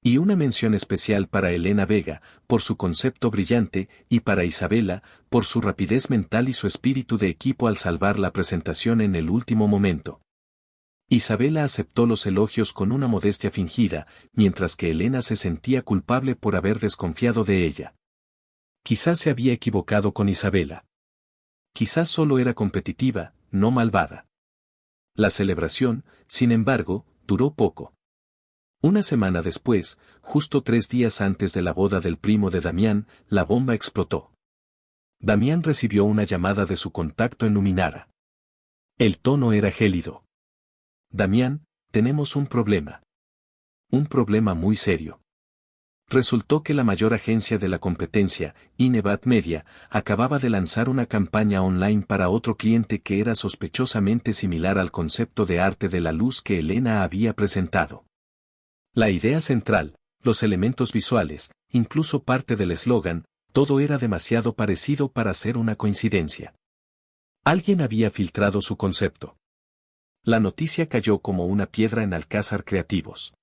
Y una mención especial para Elena Vega, por su concepto brillante, y para Isabela, por su rapidez mental y su espíritu de equipo al salvar la presentación en el último momento. Isabela aceptó los elogios con una modestia fingida, mientras que Elena se sentía culpable por haber desconfiado de ella. Quizás se había equivocado con Isabela. Quizás solo era competitiva, no malvada. La celebración, sin embargo, duró poco. Una semana después, justo 3 días antes de la boda del primo de Damián, la bomba explotó. Damián recibió una llamada de su contacto en Luminara. El tono era gélido. Damián, tenemos un problema. Un problema muy serio. Resultó que la mayor agencia de la competencia, Inevat Media, acababa de lanzar una campaña online para otro cliente que era sospechosamente similar al concepto de arte de la luz que Elena había presentado. La idea central, los elementos visuales, incluso parte del eslogan, todo era demasiado parecido para ser una coincidencia. Alguien había filtrado su concepto. La noticia cayó como una piedra en Alcázar Creativos.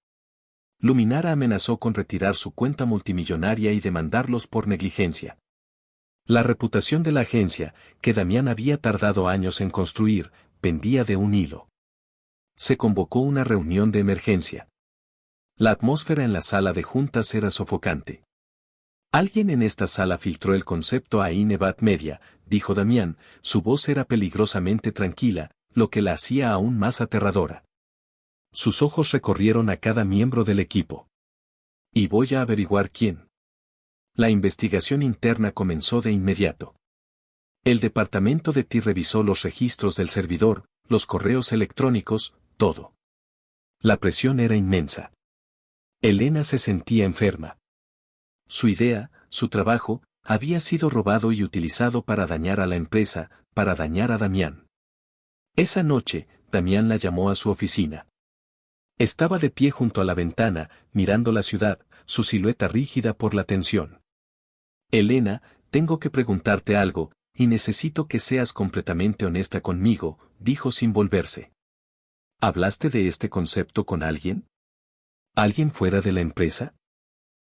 Luminara amenazó con retirar su cuenta multimillonaria y demandarlos por negligencia. La reputación de la agencia, que Damián había tardado años en construir, pendía de un hilo. Se convocó una reunión de emergencia. La atmósfera en la sala de juntas era sofocante. Alguien en esta sala filtró el concepto a Inebat Media, dijo Damián, su voz era peligrosamente tranquila, lo que la hacía aún más aterradora. Sus ojos recorrieron a cada miembro del equipo. Y voy a averiguar quién. La investigación interna comenzó de inmediato. El departamento de TI revisó los registros del servidor, los correos electrónicos, todo. La presión era inmensa. Elena se sentía enferma. Su idea, su trabajo, había sido robado y utilizado para dañar a la empresa, para dañar a Damián. Esa noche, Damián la llamó a su oficina. Estaba de pie junto a la ventana, mirando la ciudad, su silueta rígida por la tensión. Elena, tengo que preguntarte algo, y necesito que seas completamente honesta conmigo, dijo sin volverse. ¿Hablaste de este concepto con alguien? ¿Alguien fuera de la empresa?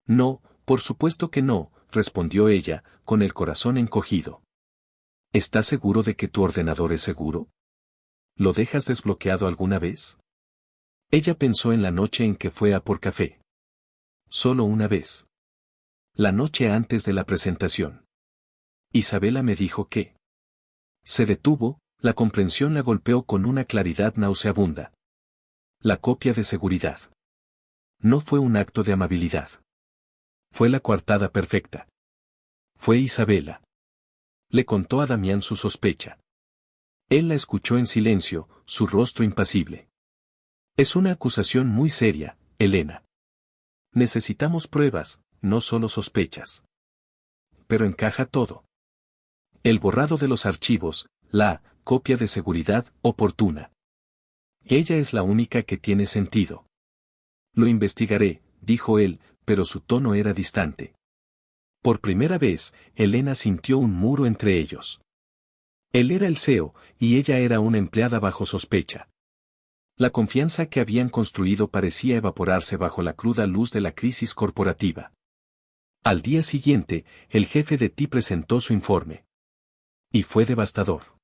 No, por supuesto que no, respondió ella, con el corazón encogido. ¿Estás seguro de que tu ordenador es seguro? ¿Lo dejas desbloqueado alguna vez? Ella pensó en la noche en que fue a por café. Solo una vez. La noche antes de la presentación. Isabela me dijo que. Se detuvo, la comprensión la golpeó con una claridad nauseabunda. La copia de seguridad. No fue un acto de amabilidad. Fue la coartada perfecta. Fue Isabela. Le contó a Damián su sospecha. Él la escuchó en silencio, su rostro impasible. Es una acusación muy seria, Elena. Necesitamos pruebas, no solo sospechas. Pero encaja todo. El borrado de los archivos, la copia de seguridad oportuna. Ella es la única que tiene sentido. Lo investigaré, dijo él, pero su tono era distante. Por primera vez, Elena sintió un muro entre ellos. Él era el CEO, y ella era una empleada bajo sospecha. La confianza que habían construido parecía evaporarse bajo la cruda luz de la crisis corporativa. Al día siguiente, el jefe de TI presentó su informe. Y fue devastador.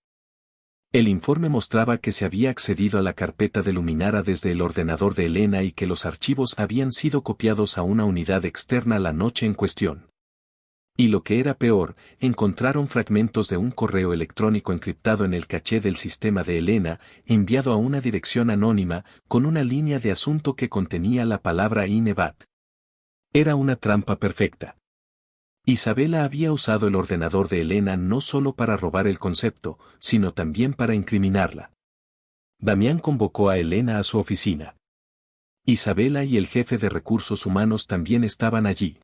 El informe mostraba que se había accedido a la carpeta de Luminara desde el ordenador de Elena y que los archivos habían sido copiados a una unidad externa la noche en cuestión. Y lo que era peor, encontraron fragmentos de un correo electrónico encriptado en el caché del sistema de Elena, enviado a una dirección anónima, con una línea de asunto que contenía la palabra Inebat. Era una trampa perfecta. Isabela había usado el ordenador de Elena no solo para robar el concepto, sino también para incriminarla. Damián convocó a Elena a su oficina. Isabela y el jefe de recursos humanos también estaban allí.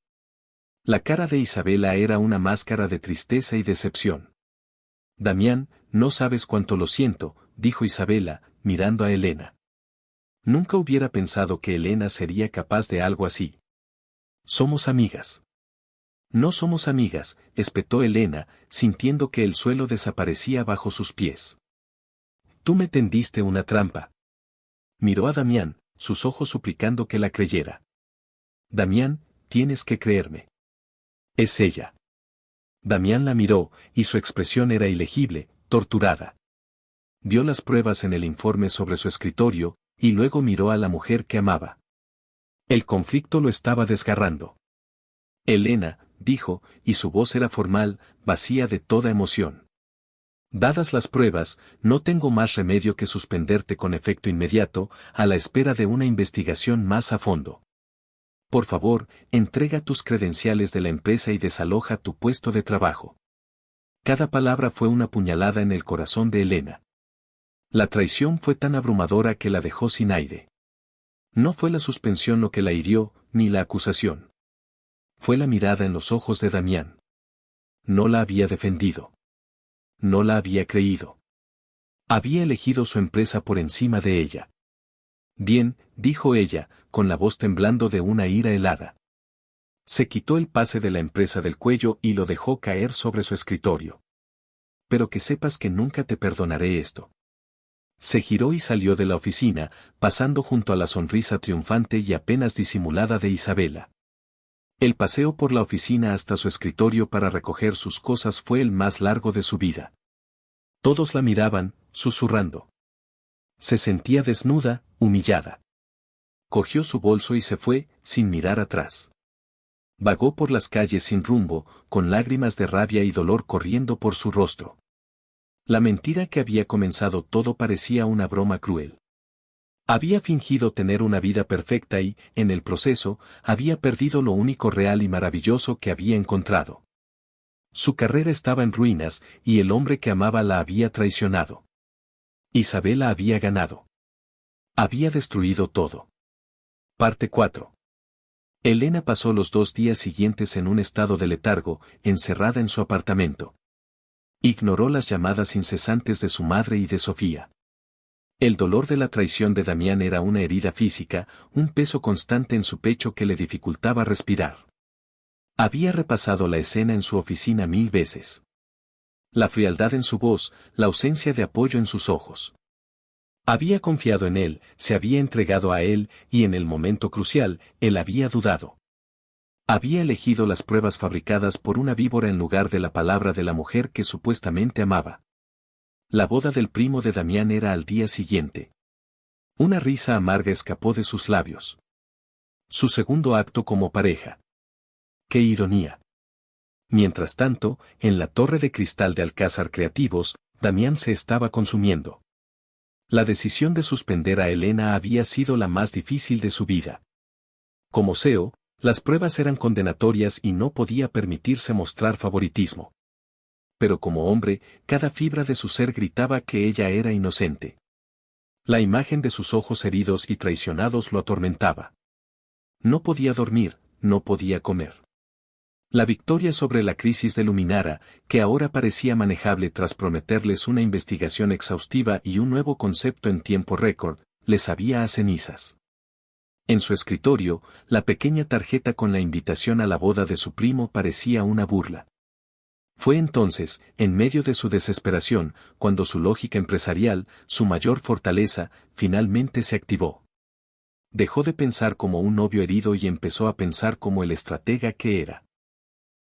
La cara de Isabela era una máscara de tristeza y decepción. Damián, no sabes cuánto lo siento, dijo Isabela, mirando a Elena. Nunca hubiera pensado que Elena sería capaz de algo así. Somos amigas. No somos amigas, espetó Elena, sintiendo que el suelo desaparecía bajo sus pies. Tú me tendiste una trampa. Miró a Damián, sus ojos suplicando que la creyera. Damián, tienes que creerme. Es ella. Damián la miró, y su expresión era ilegible, torturada. Vio las pruebas en el informe sobre su escritorio, y luego miró a la mujer que amaba. El conflicto lo estaba desgarrando. Elena, dijo, y su voz era formal, vacía de toda emoción. Dadas las pruebas, no tengo más remedio que suspenderte con efecto inmediato, a la espera de una investigación más a fondo. Por favor, entrega tus credenciales de la empresa y desaloja tu puesto de trabajo. Cada palabra fue una puñalada en el corazón de Elena. La traición fue tan abrumadora que la dejó sin aire. No fue la suspensión lo que la hirió, ni la acusación. Fue la mirada en los ojos de Damián. No la había defendido. No la había creído. Había elegido su empresa por encima de ella. Bien, dijo ella, con la voz temblando de una ira helada. Se quitó el pase de la empresa del cuello y lo dejó caer sobre su escritorio. Pero que sepas que nunca te perdonaré esto. Se giró y salió de la oficina, pasando junto a la sonrisa triunfante y apenas disimulada de Isabela. El paseo por la oficina hasta su escritorio para recoger sus cosas fue el más largo de su vida. Todos la miraban, susurrando. Se sentía desnuda, humillada. Cogió su bolso y se fue, sin mirar atrás. Vagó por las calles sin rumbo, con lágrimas de rabia y dolor corriendo por su rostro. La mentira que había comenzado todo parecía una broma cruel. Había fingido tener una vida perfecta y, en el proceso, había perdido lo único real y maravilloso que había encontrado. Su carrera estaba en ruinas, y el hombre que amaba la había traicionado. Isabela había ganado. Había destruido todo. Parte 4. Elena pasó los 2 días siguientes en un estado de letargo, encerrada en su apartamento. Ignoró las llamadas incesantes de su madre y de Sofía. El dolor de la traición de Damián era una herida física, un peso constante en su pecho que le dificultaba respirar. Había repasado la escena en su oficina 1000 veces. La frialdad en su voz, la ausencia de apoyo en sus ojos. Había confiado en él, se había entregado a él, y en el momento crucial, él había dudado. Había elegido las pruebas fabricadas por una víbora en lugar de la palabra de la mujer que supuestamente amaba. La boda del primo de Damián era al día siguiente. Una risa amarga escapó de sus labios. Su segundo acto como pareja. ¡Qué ironía! Mientras tanto, en la torre de cristal de Alcázar Creativos, Damián se estaba consumiendo. La decisión de suspender a Elena había sido la más difícil de su vida. Como CEO, las pruebas eran condenatorias y no podía permitirse mostrar favoritismo. Pero como hombre, cada fibra de su ser gritaba que ella era inocente. La imagen de sus ojos heridos y traicionados lo atormentaba. No podía dormir, no podía comer. La victoria sobre la crisis de Luminara, que ahora parecía manejable tras prometerles una investigación exhaustiva y un nuevo concepto en tiempo récord, les sabía a cenizas. En su escritorio, la pequeña tarjeta con la invitación a la boda de su primo parecía una burla. Fue entonces, en medio de su desesperación, cuando su lógica empresarial, su mayor fortaleza, finalmente se activó. Dejó de pensar como un novio herido y empezó a pensar como el estratega que era.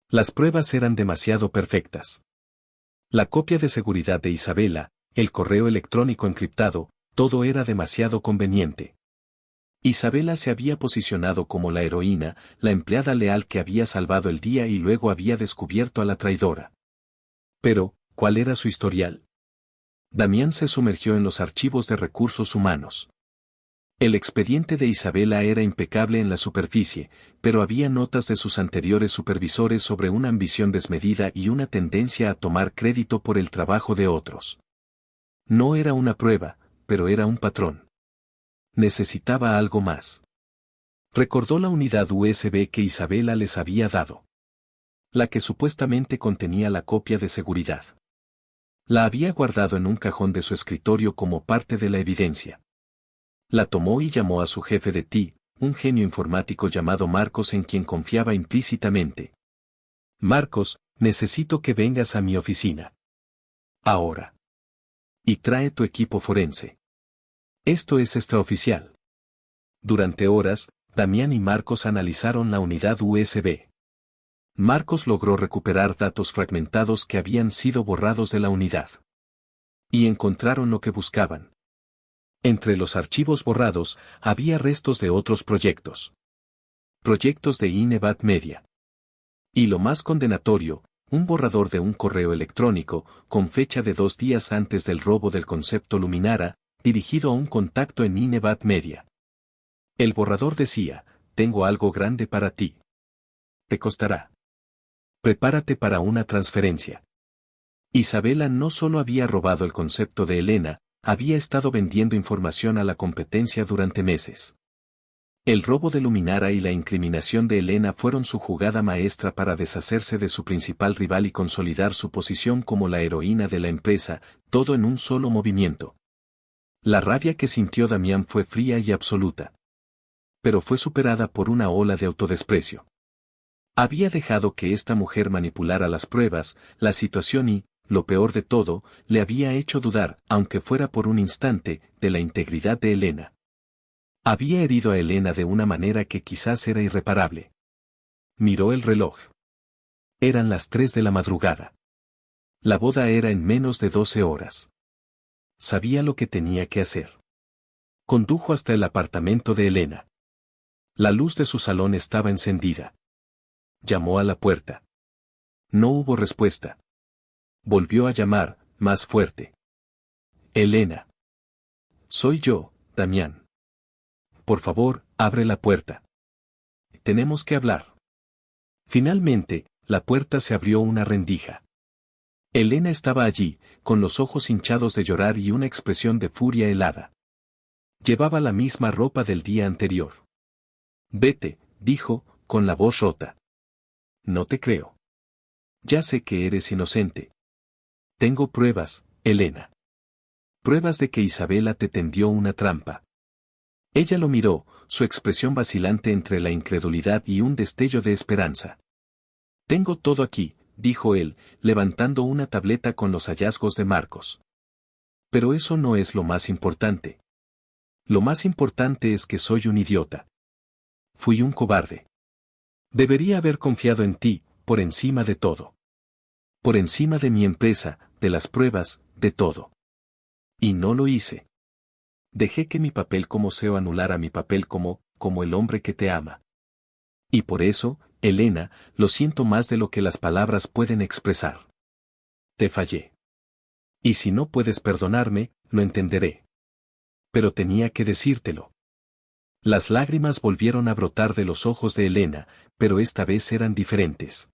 Las pruebas eran demasiado perfectas. La copia de seguridad de Isabela, el correo electrónico encriptado, todo era demasiado conveniente. Isabela se había posicionado como la heroína, la empleada leal que había salvado el día y luego había descubierto a la traidora. Pero, ¿cuál era su historial? Damián se sumergió en los archivos de recursos humanos. El expediente de Isabela era impecable en la superficie, pero había notas de sus anteriores supervisores sobre una ambición desmedida y una tendencia a tomar crédito por el trabajo de otros. No era una prueba, pero era un patrón. Necesitaba algo más. Recordó la unidad USB que Isabela les había dado. La que supuestamente contenía la copia de seguridad. La había guardado en un cajón de su escritorio como parte de la evidencia. La tomó y llamó a su jefe de TI, un genio informático llamado Marcos en quien confiaba implícitamente. Marcos, necesito que vengas a mi oficina. Ahora. Y trae tu equipo forense. Esto es extraoficial. Durante horas, Damián y Marcos analizaron la unidad USB. Marcos logró recuperar datos fragmentados que habían sido borrados de la unidad. Y encontraron lo que buscaban. Entre los archivos borrados, había restos de otros proyectos. Proyectos de Inebat Media. Y lo más condenatorio, un borrador de un correo electrónico, con fecha de 2 días antes del robo del concepto Luminara, dirigido a un contacto en Inebat Media. El borrador decía, tengo algo grande para ti. Te costará. Prepárate para una transferencia. Isabela no solo había robado el concepto de Elena, había estado vendiendo información a la competencia durante meses. El robo de Luminara y la incriminación de Elena fueron su jugada maestra para deshacerse de su principal rival y consolidar su posición como la heroína de la empresa, todo en un solo movimiento. La rabia que sintió Damián fue fría y absoluta. Pero fue superada por una ola de autodesprecio. Había dejado que esta mujer manipulara las pruebas, la situación y, lo peor de todo, le había hecho dudar, aunque fuera por un instante, de la integridad de Elena. Había herido a Elena de una manera que quizás era irreparable. Miró el reloj. Eran las 3 de la madrugada. La boda era en menos de 12 horas. Sabía lo que tenía que hacer. Condujo hasta el apartamento de Elena. La luz de su salón estaba encendida. Llamó a la puerta. No hubo respuesta. Volvió a llamar, más fuerte. Elena. Soy yo, Damián. Por favor, abre la puerta. Tenemos que hablar. Finalmente, la puerta se abrió una rendija. Elena estaba allí, con los ojos hinchados de llorar y una expresión de furia helada. Llevaba la misma ropa del día anterior. Vete, dijo, con la voz rota. No te creo. Ya sé que eres inocente. Tengo pruebas, Elena. Pruebas de que Isabela te tendió una trampa. Ella lo miró, su expresión vacilante entre la incredulidad y un destello de esperanza. Tengo todo aquí, dijo él, levantando una tableta con los hallazgos de Marcos. Pero eso no es lo más importante. Lo más importante es que soy un idiota. Fui un cobarde. Debería haber confiado en ti, por encima de todo. Por encima de mi empresa, de las pruebas, de todo. Y no lo hice. Dejé que mi papel como CEO anulara mi papel como el hombre que te ama. Y por eso, Elena, lo siento más de lo que las palabras pueden expresar. Te fallé. Y si no puedes perdonarme, lo entenderé. Pero tenía que decírtelo. Las lágrimas volvieron a brotar de los ojos de Elena, pero esta vez eran diferentes.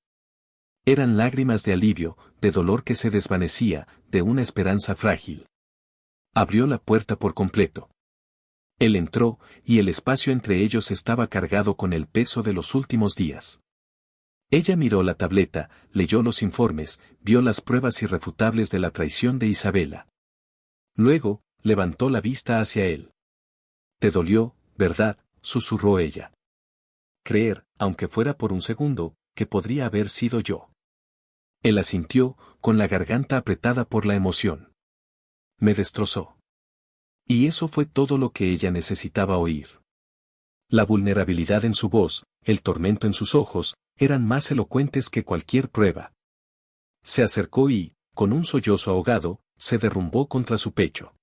Eran lágrimas de alivio, de dolor que se desvanecía, de una esperanza frágil. Abrió la puerta por completo. Él entró, y el espacio entre ellos estaba cargado con el peso de los últimos días. Ella miró la tableta, leyó los informes, vio las pruebas irrefutables de la traición de Isabela. Luego, levantó la vista hacia él. Te dolió, ¿verdad?, susurró ella. Creer, aunque fuera por un segundo, que podría haber sido yo. Él asintió, con la garganta apretada por la emoción. Me destrozó. Y eso fue todo lo que ella necesitaba oír. La vulnerabilidad en su voz, el tormento en sus ojos, eran más elocuentes que cualquier prueba. Se acercó y, con un sollozo ahogado, se derrumbó contra su pecho.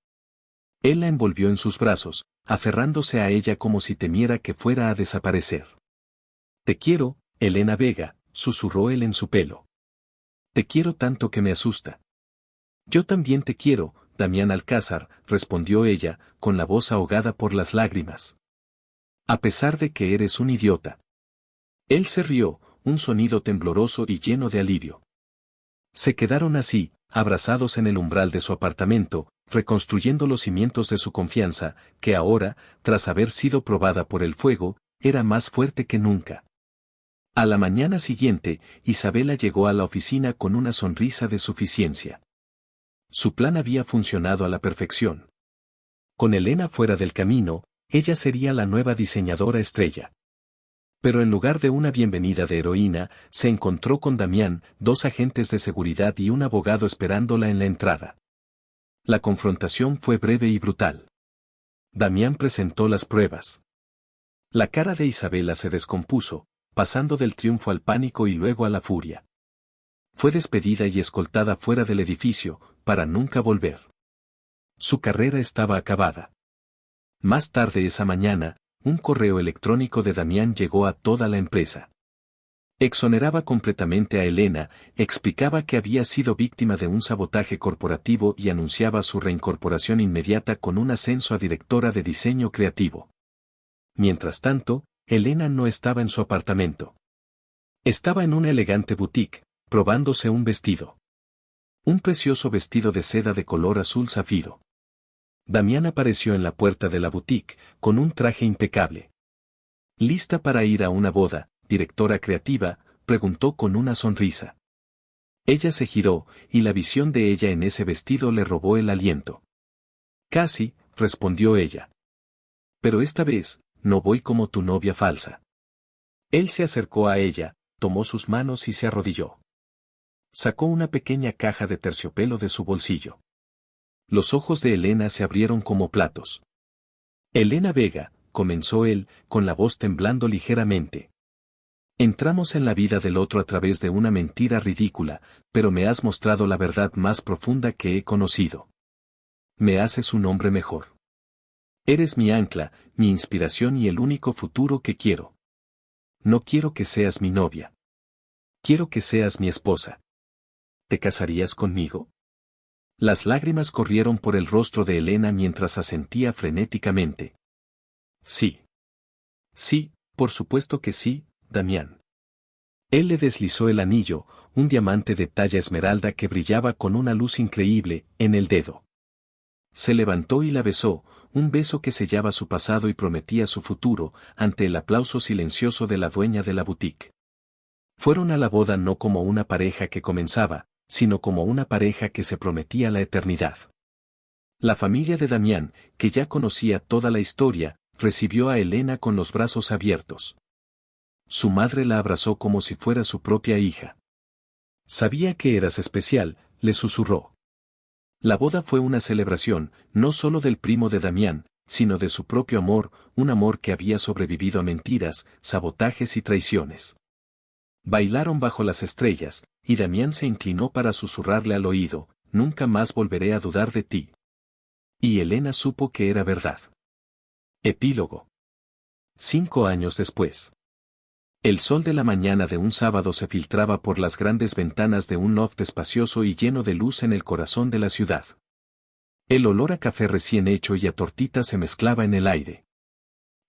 Él la envolvió en sus brazos, aferrándose a ella como si temiera que fuera a desaparecer. Te quiero, Elena Vega, susurró él en su pelo. Te quiero tanto que me asusta. Yo también te quiero, Damián Alcázar, respondió ella, con la voz ahogada por las lágrimas. A pesar de que eres un idiota. Él se rió, un sonido tembloroso y lleno de alivio. Se quedaron así, abrazados en el umbral de su apartamento, reconstruyendo los cimientos de su confianza, que ahora, tras haber sido probada por el fuego, era más fuerte que nunca. A la mañana siguiente, Isabela llegó a la oficina con una sonrisa de suficiencia. Su plan había funcionado a la perfección. Con Elena fuera del camino, ella sería la nueva diseñadora estrella. Pero en lugar de una bienvenida de heroína, se encontró con Damián, 2 agentes de seguridad y un abogado esperándola en la entrada. La confrontación fue breve y brutal. Damián presentó las pruebas. La cara de Isabela se descompuso, pasando del triunfo al pánico y luego a la furia. Fue despedida y escoltada fuera del edificio, para nunca volver. Su carrera estaba acabada. Más tarde esa mañana, un correo electrónico de Damián llegó a toda la empresa. Exoneraba completamente a Elena, explicaba que había sido víctima de un sabotaje corporativo y anunciaba su reincorporación inmediata con un ascenso a directora de diseño creativo. Mientras tanto, Elena no estaba en su apartamento. Estaba en una elegante boutique, probándose un vestido. Un precioso vestido de seda de color azul zafiro. Damián apareció en la puerta de la boutique, con un traje impecable. ¿Lista para ir a una boda, directora creativa?, preguntó con una sonrisa. Ella se giró, y la visión de ella en ese vestido le robó el aliento. Casi, respondió ella. Pero esta vez, no voy como tu novia falsa. Él se acercó a ella, tomó sus manos y se arrodilló. Sacó una pequeña caja de terciopelo de su bolsillo. Los ojos de Elena se abrieron como platos. Elena Vega, comenzó él, con la voz temblando ligeramente. Entramos en la vida del otro a través de una mentira ridícula, pero me has mostrado la verdad más profunda que he conocido. Me haces un hombre mejor. Eres mi ancla, mi inspiración y el único futuro que quiero. No quiero que seas mi novia. Quiero que seas mi esposa. ¿Te casarías conmigo? Las lágrimas corrieron por el rostro de Elena mientras asentía frenéticamente. Sí. Sí, por supuesto que sí, Damián. Él le deslizó el anillo, un diamante de talla esmeralda que brillaba con una luz increíble, en el dedo. Se levantó y la besó, un beso que sellaba su pasado y prometía su futuro, ante el aplauso silencioso de la dueña de la boutique. Fueron a la boda no como una pareja que comenzaba, sino como una pareja que se prometía la eternidad. La familia de Damián, que ya conocía toda la historia, recibió a Elena con los brazos abiertos. Su madre la abrazó como si fuera su propia hija. Sabía que eras especial, le susurró. La boda fue una celebración, no solo del primo de Damián, sino de su propio amor, un amor que había sobrevivido a mentiras, sabotajes y traiciones. Bailaron bajo las estrellas, y Damián se inclinó para susurrarle al oído, nunca más volveré a dudar de ti. Y Elena supo que era verdad. Epílogo. 5 años después. El sol de la mañana de un sábado se filtraba por las grandes ventanas de un loft espacioso y lleno de luz en el corazón de la ciudad. El olor a café recién hecho y a tortita se mezclaba en el aire.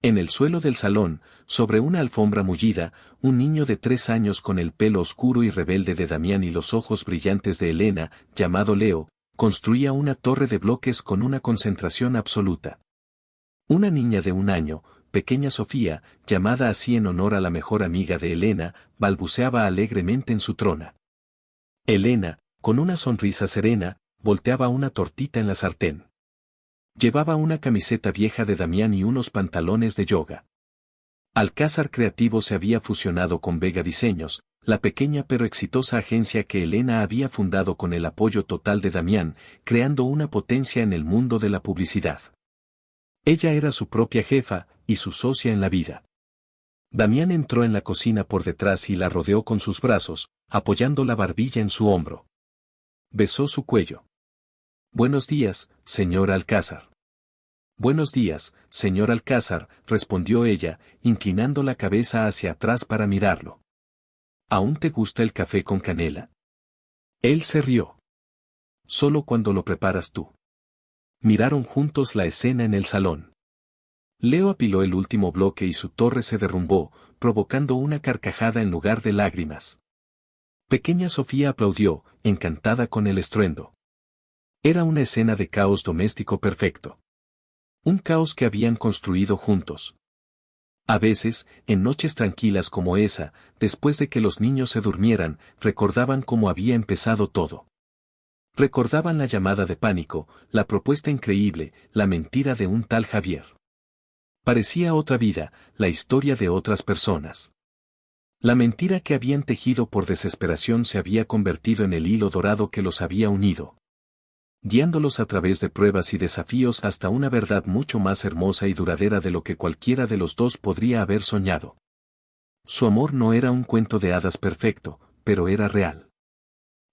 En el suelo del salón, sobre una alfombra mullida, un niño de 3 años con el pelo oscuro y rebelde de Damián y los ojos brillantes de Elena, llamado Leo, construía una torre de bloques con una concentración absoluta. Una niña de 1 año, pequeña Sofía, llamada así en honor a la mejor amiga de Elena, balbuceaba alegremente en su trona. Elena, con una sonrisa serena, volteaba una tortita en la sartén. Llevaba una camiseta vieja de Damián y unos pantalones de yoga. Alcázar Creativo se había fusionado con Vega Diseños, la pequeña pero exitosa agencia que Elena había fundado con el apoyo total de Damián, creando una potencia en el mundo de la publicidad. Ella era su propia jefa, y su socia en la vida. Damián entró en la cocina por detrás y la rodeó con sus brazos, apoyando la barbilla en su hombro. Besó su cuello. Buenos días, señor Alcázar. Buenos días, señor Alcázar, respondió ella, inclinando la cabeza hacia atrás para mirarlo. ¿Aún te gusta el café con canela? Él se rió. Solo cuando lo preparas tú. Miraron juntos la escena en el salón. Leo apiló el último bloque y su torre se derrumbó, provocando una carcajada en lugar de lágrimas. Pequeña Sofía aplaudió, encantada con el estruendo. Era una escena de caos doméstico perfecto. Un caos que habían construido juntos. A veces, en noches tranquilas como esa, después de que los niños se durmieran, recordaban cómo había empezado todo. Recordaban la llamada de pánico, la propuesta increíble, la mentira de un tal Javier. Parecía otra vida, la historia de otras personas. La mentira que habían tejido por desesperación se había convertido en el hilo dorado que los había unido, guiándolos a través de pruebas y desafíos hasta una verdad mucho más hermosa y duradera de lo que cualquiera de los dos podría haber soñado. Su amor no era un cuento de hadas perfecto, pero era real.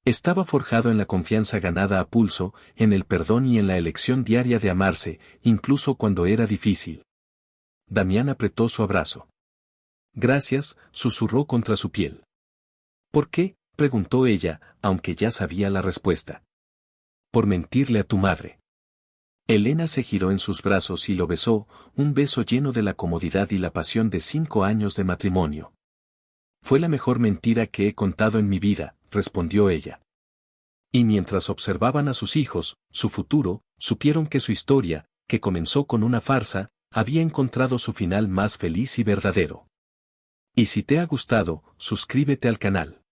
Estaba forjado en la confianza ganada a pulso, en el perdón y en la elección diaria de amarse, incluso cuando era difícil. Damián apretó su abrazo. Gracias, susurró contra su piel. ¿Por qué?, preguntó ella, aunque ya sabía la respuesta. Por mentirle a tu madre. Elena se giró en sus brazos y lo besó, un beso lleno de la comodidad y la pasión de 5 años de matrimonio. Fue la mejor mentira que he contado en mi vida, respondió ella. Y mientras observaban a sus hijos, su futuro, supieron que su historia, que comenzó con una farsa, había encontrado su final más feliz y verdadero. Y si te ha gustado, suscríbete al canal.